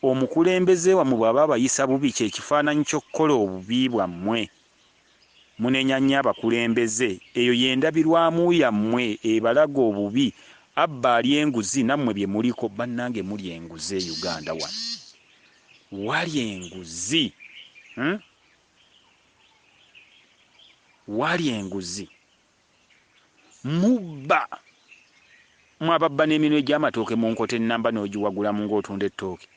Omukulembeze wammwe bw'aba abayisa bubi, kye kifaananyi ky'okukola obubi bwammwe. Munenya nnyo abakulembeze, eyo y'endabirwamu yammwe ebalaga obubi. Abba ali enguzi, nammwe bye muliko. Bannange muli enguzi e Uganda wano, wali enguzi, wali enguzi. Mubba mwababba n'eminwe gy'amatooke mu nkota ennamba n'ogiwagulamu ng'otunda ettooke,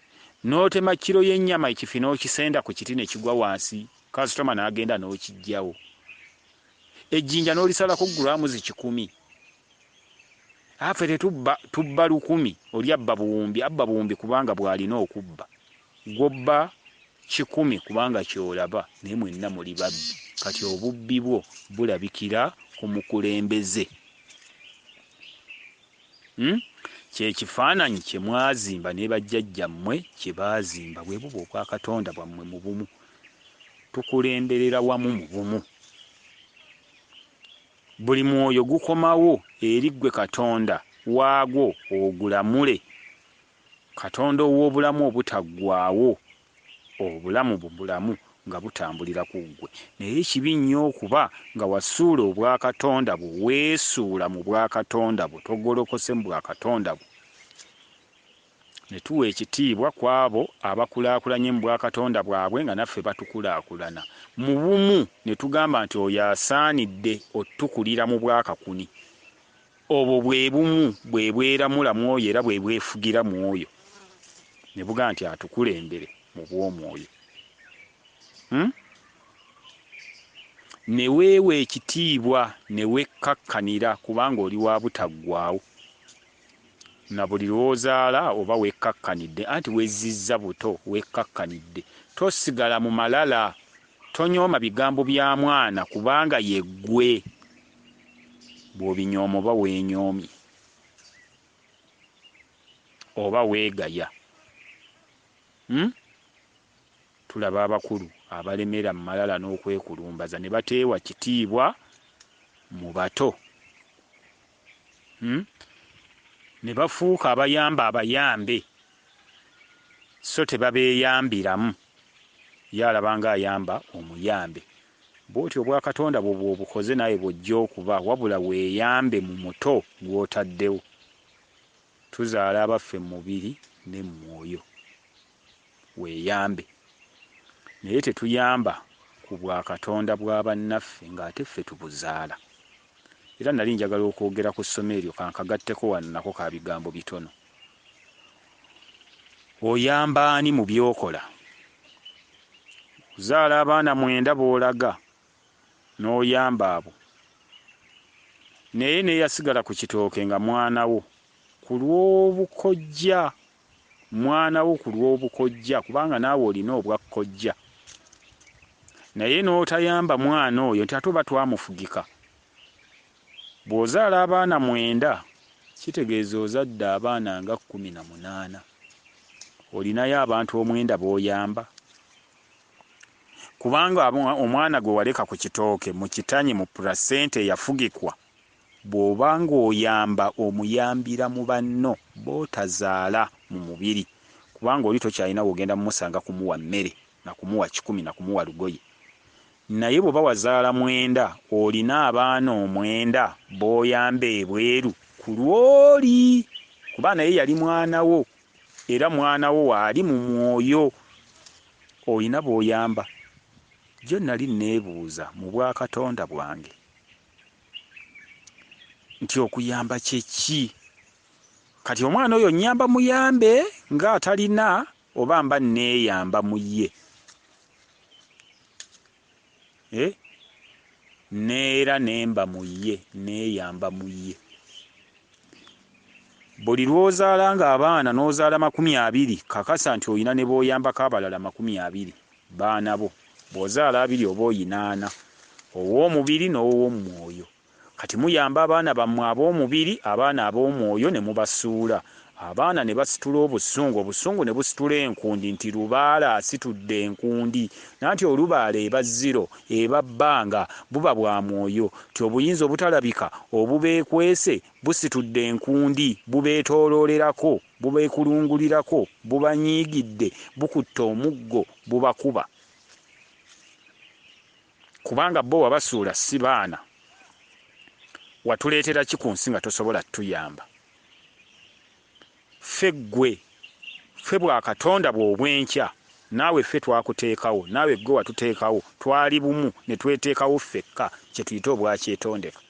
n'otema kiro y'ennyama ekifi n'okisenda ku kiti ne kigwa wansi, kasitoma n'agenda n'okijjawo. Ejjinja n'olisalako gulaamuzi 100. Afe tetubba, tubba 1000, oli abba buwumbi. Abba buwumbi kubanga bw'alina okubba, gw'obba 10 kubanga kyolaba, naye mwenna muli babbi. Kati obubbi bwo bulabikira ku mukulembeze. Kyekifaananyi kye mwazimba ne bajjajjammwe kye baazimba, bwe buba obwa Katonda bwammwe mu bumu. Tukulemberera wamu mu bumu. Buli mwoyo gukomawo eri ggwe Katonda waagwo ogulamule. Katonda ow'obulamu obutaggwaawo, obulamu bubulamu nga butambulira ku ggwe. Naye kibi nnyo okuba nga wasuula obwa Katonda bwo, weesuula mu bwa Katonda bwo, togolokose mu bwa Katonda bwo. Ne tuwa ekitiibwa ku abo abakulaakulanye mu bwa Katonda bwabwe nga naffe batukulaakulana mu bumu, ne tugamba nti oyo asaanidde otukulira mu Bwakakuni. Obwo bwe bumu, bwe bweramula mu oyo era bwe bwefugira mu oyo, ne buga nti atukulembere mu bw'omwoyo. Ne weewa ekitiibwa, ne wekkakkanira, kubanga oli wa butaggwaawo. Na buli lw'ozaala oba wekkakkanidde, anti wezzizza buto, wekkakkanidde. Tosigala mu malala, tonyooma bigambo bya mwana kubanga ye ggwe. Bw'obinyooma oba weenyoomye oba weegaya. tulaba abakulu abalemera mu malala n'okwekulumbaza ne bateewa kitiibwa mu bato, ne bafuuka abayamba abayambe so tebabeeyambiramu, ye alaba ng'ayamba omuyambe. Bw'otyo obwakatonda bw'oba obukoze naye bw'ojja okuba, wabula weeyambe mu muto gw'otaddewo. Tuzaala abaffe mu mubiri ne mu mwoyo, weeyambe. Naye tetuyamba ku bwakatonda bwa bannaffe ng'ate ffe tubuzaala. Era nali njagala okwogera ku ssomo eryo, kankagatteko wano nako ka bigambo bitono. Oyamba ani mu by'okola? Kuzaala abaana 9 b'olaga n'oyamba abo, naye neyasigala ku kitooke nga mwanawo ku lw'obukojja, mwanawo ku lw'obukojja, kubanga naawe olina obwakkojja, naye n'otayamba mwana oyo nti ate oba twamufugika. Bw'ozaala abaana 9 kitegeeza ozadde abaana nga 18. Olinayo abantu 9 b'oyamba? Kubanga omwana gwe waleka ku kitooke mu kitanyi mu purasente eyafugikwa, bw'oba ng'oyamba omuyambira mu banno b'otazaala mu mubiri, kubanga oli tokyalina wogenda mumusanga kumuwa mmere na kumuwa kikumi na kumuwa lugoye. Naye bw'oba wazaala 9 olina abaana 9 b'oyamba ebweru ku lw'oli, kuba naye yali mwanawo era mwanawo waali mu mwoyo, olina b'oyamba. Jo nali neebuuza mu bwakatonda bwange nti okuyamba kyeki? Kati omwana oyo nnyamba muyambe ng'atalina, oba mba neeyamba mu ye? Neera nemba mu ye, neeyamba mu ye. Buli lw'ozaala ng'abaana n'ozaala 20, kakasa nti olina ne b'oyambako abalala 20 baana bo. Bw'ozaala 2 oba 80, ow'omubiri n'ow'omwoyo. Kati muyamba abaana bammwe ab'omubiri, abaana ab'omwoyo ne mubasuula. Abaana ne basitula obusungu, obusungu ne busitula enkundi, nti lubaala asitudde enkundi. Nanti olubaala eba 0, eba bbanga, buba bwa mwoyo. Ti obuyinza obutalabika obubeekwese busitudde enkundi, bubeetooloolerako, bubeekulungulirako, bubanyiigidde, bukutte omuggo, bubakuba. Kubanga bo wabasuula si baana. Watuleetera ki ku nsi nga tosobola tuyamba? Ffe ggwe, ffe bwakatonda bw'obwenkya, naawe ffe twakuteekawo, naawe ggwe watuteekawo, twali bumu ne tweteekawo ffekka, kye tuyita obwakyetondeka.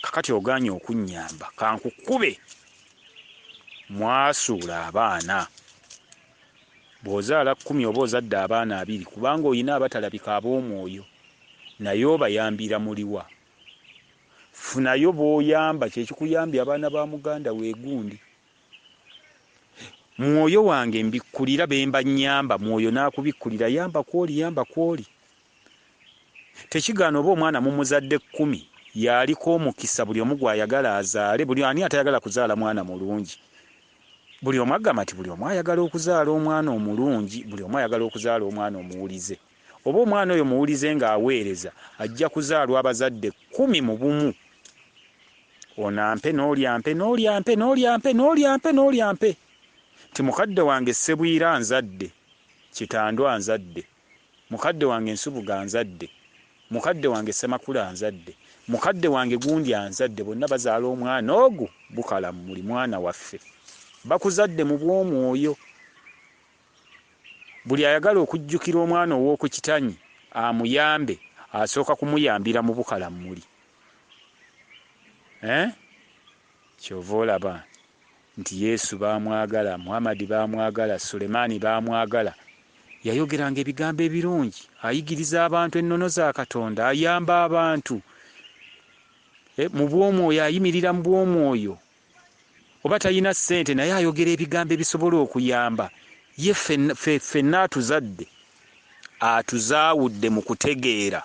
Kakati ogaanye okunnyamba, kankukube. Mwasuula abaana. Bw'ozaala 10 oba ozadde abaana 2, kubanga olina abatalabika ab'omwoyo, naye obayambira muliwa. Funayo b'oyamba, kyekikuyambye abaana ba muganda weegundi. Mwoyo wange mbikkulira bemba nnyamba, mwoyo n'akubikkulira, yamba kwoli, yamba kwoli. Tekigaana oba omwana mumuzadde 10, yaliko omukisa buli omu gw'ayagala azaale. Buli ani atayagala kuzaala mwana mulungi? Buli omu agamba nti buli omu ayagala okuzaala omwana omulungi, buli omu ayagala okuzaala omwana omuwulize. Oba omwana oyo muwulize ng'aweereza, ajja kuzaalwa abazadde 10 mu bumu. Onampe n'olyampe, n'olyampe, n'olyampe, n'olyampe, n'olyampe. Ti mukadde wange Ssebwira nzadde, Kitandwa nzadde, mukadde wange Nsubuga nzadde, mukadde wange Ssemakula nzadde, mukadde wange Gundi anzadde. Bonna bazaala omwana ogwo bukalamu, muli mwana waffe. Bakuzadde mu bw'omwoyo. Buli ayagala okujjukira omwana ow'oku kitanyi amuyambe, asooka kumuyambira mu bukalamu muli. Kyova olaba nti Yesu baamwagala, Muhammadi baamwagala, Sulemaani baamwagala. Yayogeranga ebigambo ebirungi, ayigiriza abantu ennono za Katonda, ayamba abantu. Mu bw'omwoyo, ayimirira mu bw'omwoyo. Oba talina ssente naye ayogera ebigambo ebisobola okuyamba. Ye ffenna atuzadde, atuzaawudde mu kutegeera.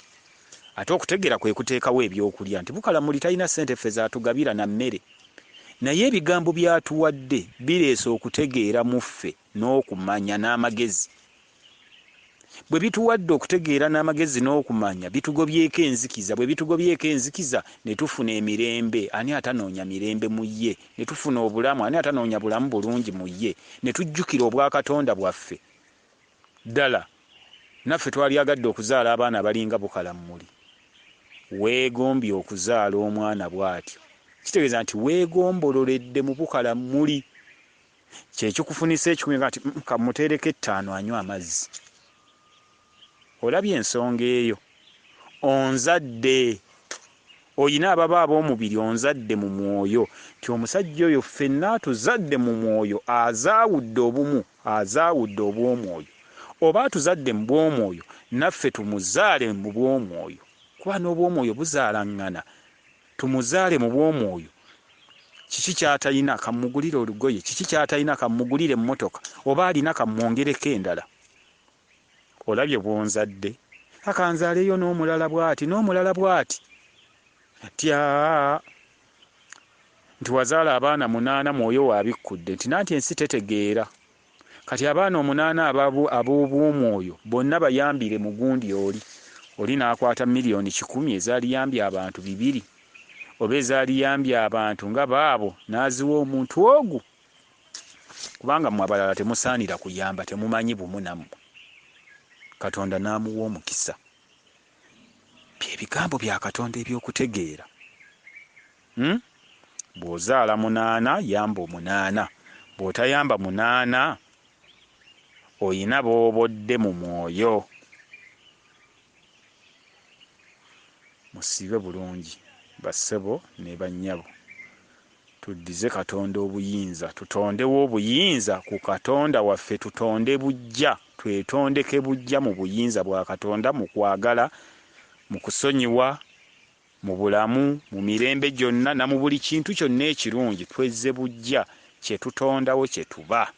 Ate okutegeera kwe kuteekawo ebyokulya, nti bukalamu talina ssente ffe zaatugabira na mmere. Naye ebigambo by'atuwadde bireese okutegeera mu ffe n'okumanya n'amagezi. bwe bituwadde okutegeera n'amagezi n'okumanya bitugobyeko enzikiza. Bwe bitugobyeko enzikiza ne tufuna emirembe, ani atanoonya mirembe mu ye? Ne tufuna obulamu, ani atanoonya bulamu bulungi mu ye? Ne tujjukira obwakatonda bwaffe. Ddala naffe twalyagadde okuzaala abaana abalinga Bukalammuli. Weegombye okuzaala omwana bw'atyo, kitegeeza nti weegombololedde mu Bukalammuli. Kyekikufunisa ekikumi nti kamuteereko 5 anywa amazzi. Olabye ensonga eyo. Onzadde, oyina ababa ab'omubiri, onzadde mu mwoyo. Ti omusajja oyo ffenna atuzadde mu mwoyo, azaawudde obumu, azaawudde obw'omwoyo. Oba atuzadde mu bw'omwoyo, naffe tumuzaale mu bw'omwoyo. Kuba n'obw'omwoyo buzaalaŋŋana. Tumuzaale mu bw'omwoyo. Kiki ky'atalina kamugulire olugoye? Kiki ky'atalina kamugulire emmotoka? Oba alina kamwongereko endala? Olabye bw'onzadde. Akanzaaleyo n'omulala bw'ati, n'omulala bw'ati. Tya nti wazaala abaana 8 mwoyo waabikkudde, nti nanti ensi tetegeera. Kati abaana 8 ab'obw'omwoyo bonna bayambire mu gundi oli. Oli n'akwata miliyoni 10 ezaaliyambye abantu 2, oba ezaaliyambye abantu nga baabo, n'aziwa omuntu ogu. Kubanga mmwe abalala temusaanira kuyamba, temumanyi bumu nammwe. Katonda n'amuwa omukisa. Bye bigambo bya Katonda eby'okutegeera. Bw'ozaala 8 yamba 8. Bw'otayamba 8 oyina boobodde mu mwoyo. Musiibe bulungi bassebo ne bannyabo. Tuddize Katonda obuyinza, tutondewo obuyinza ku Katonda waffe, tutonde bujja, twetondeke bujja mu buyinza bwa Katonda, mu kwagala, mu kusonyiwa, mu bulamu, mu mirembe gyonna na mu buli kintu kyonna ekirungi. Twezze bujja, kye tutondawo kye tuba.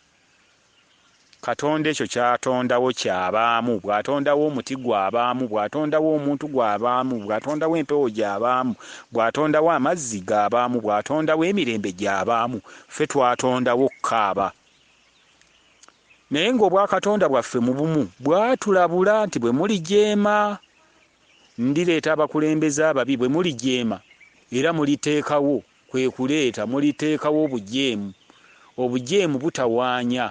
Katonda ekyo kyatondawo kyabaamu. Bw'atondawo omuti gwabaamu, bw'atondawo omuntu gwabaamu, bw'atondawo empewo gyabaamu, bw'atondawo amazzi gabaamu, bw'atondawo emirembe gyabaamu. Ffe twatondawo kaaba. Naye ng'obwakatonda bwaffe mu bumu bwatulabula nti bwe mulijeema, ndireeta abakulembeze ababi. Bwe mulijeema era muliteekawo, kwe kuleeta muliteekawo obujeemu. Obujeemu butawaanya.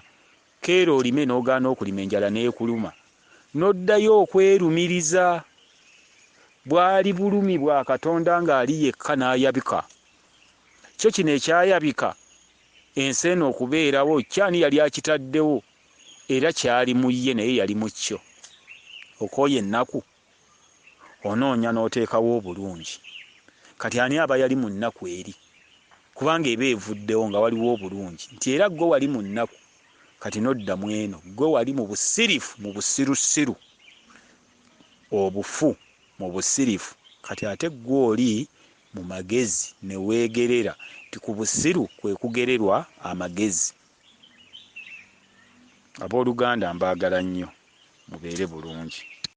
Keera olime n'ogaana okulima, enjala n'ekuluma, n'oddayo okwerumiriza. Bwali bulumi bwa Katonda ng'ali yekka n'ayabika. Kyo kino ekyayabika ensi eno okubeerawo, kyani yali akitaddewo? Era kyali mu ye, naye yali mu kyo. Okooye ennaku onoonya n'oteekawo obulungi. Kati ani aba yali mu nnaku eri? Kubanga eba evuddewo nga waliwo obulungi. Nti era gwe wali mu nnaku, kati nodda mu eno, gwe wali mu busirifu, mu busirusiru, obufu mu busirifu. Kati ate gwe oli mu magezi ne weegerera. Ti ku busiru kwe kugererwa amagezi. Abooluganda mbaagala nnyo, mubeere bulungi.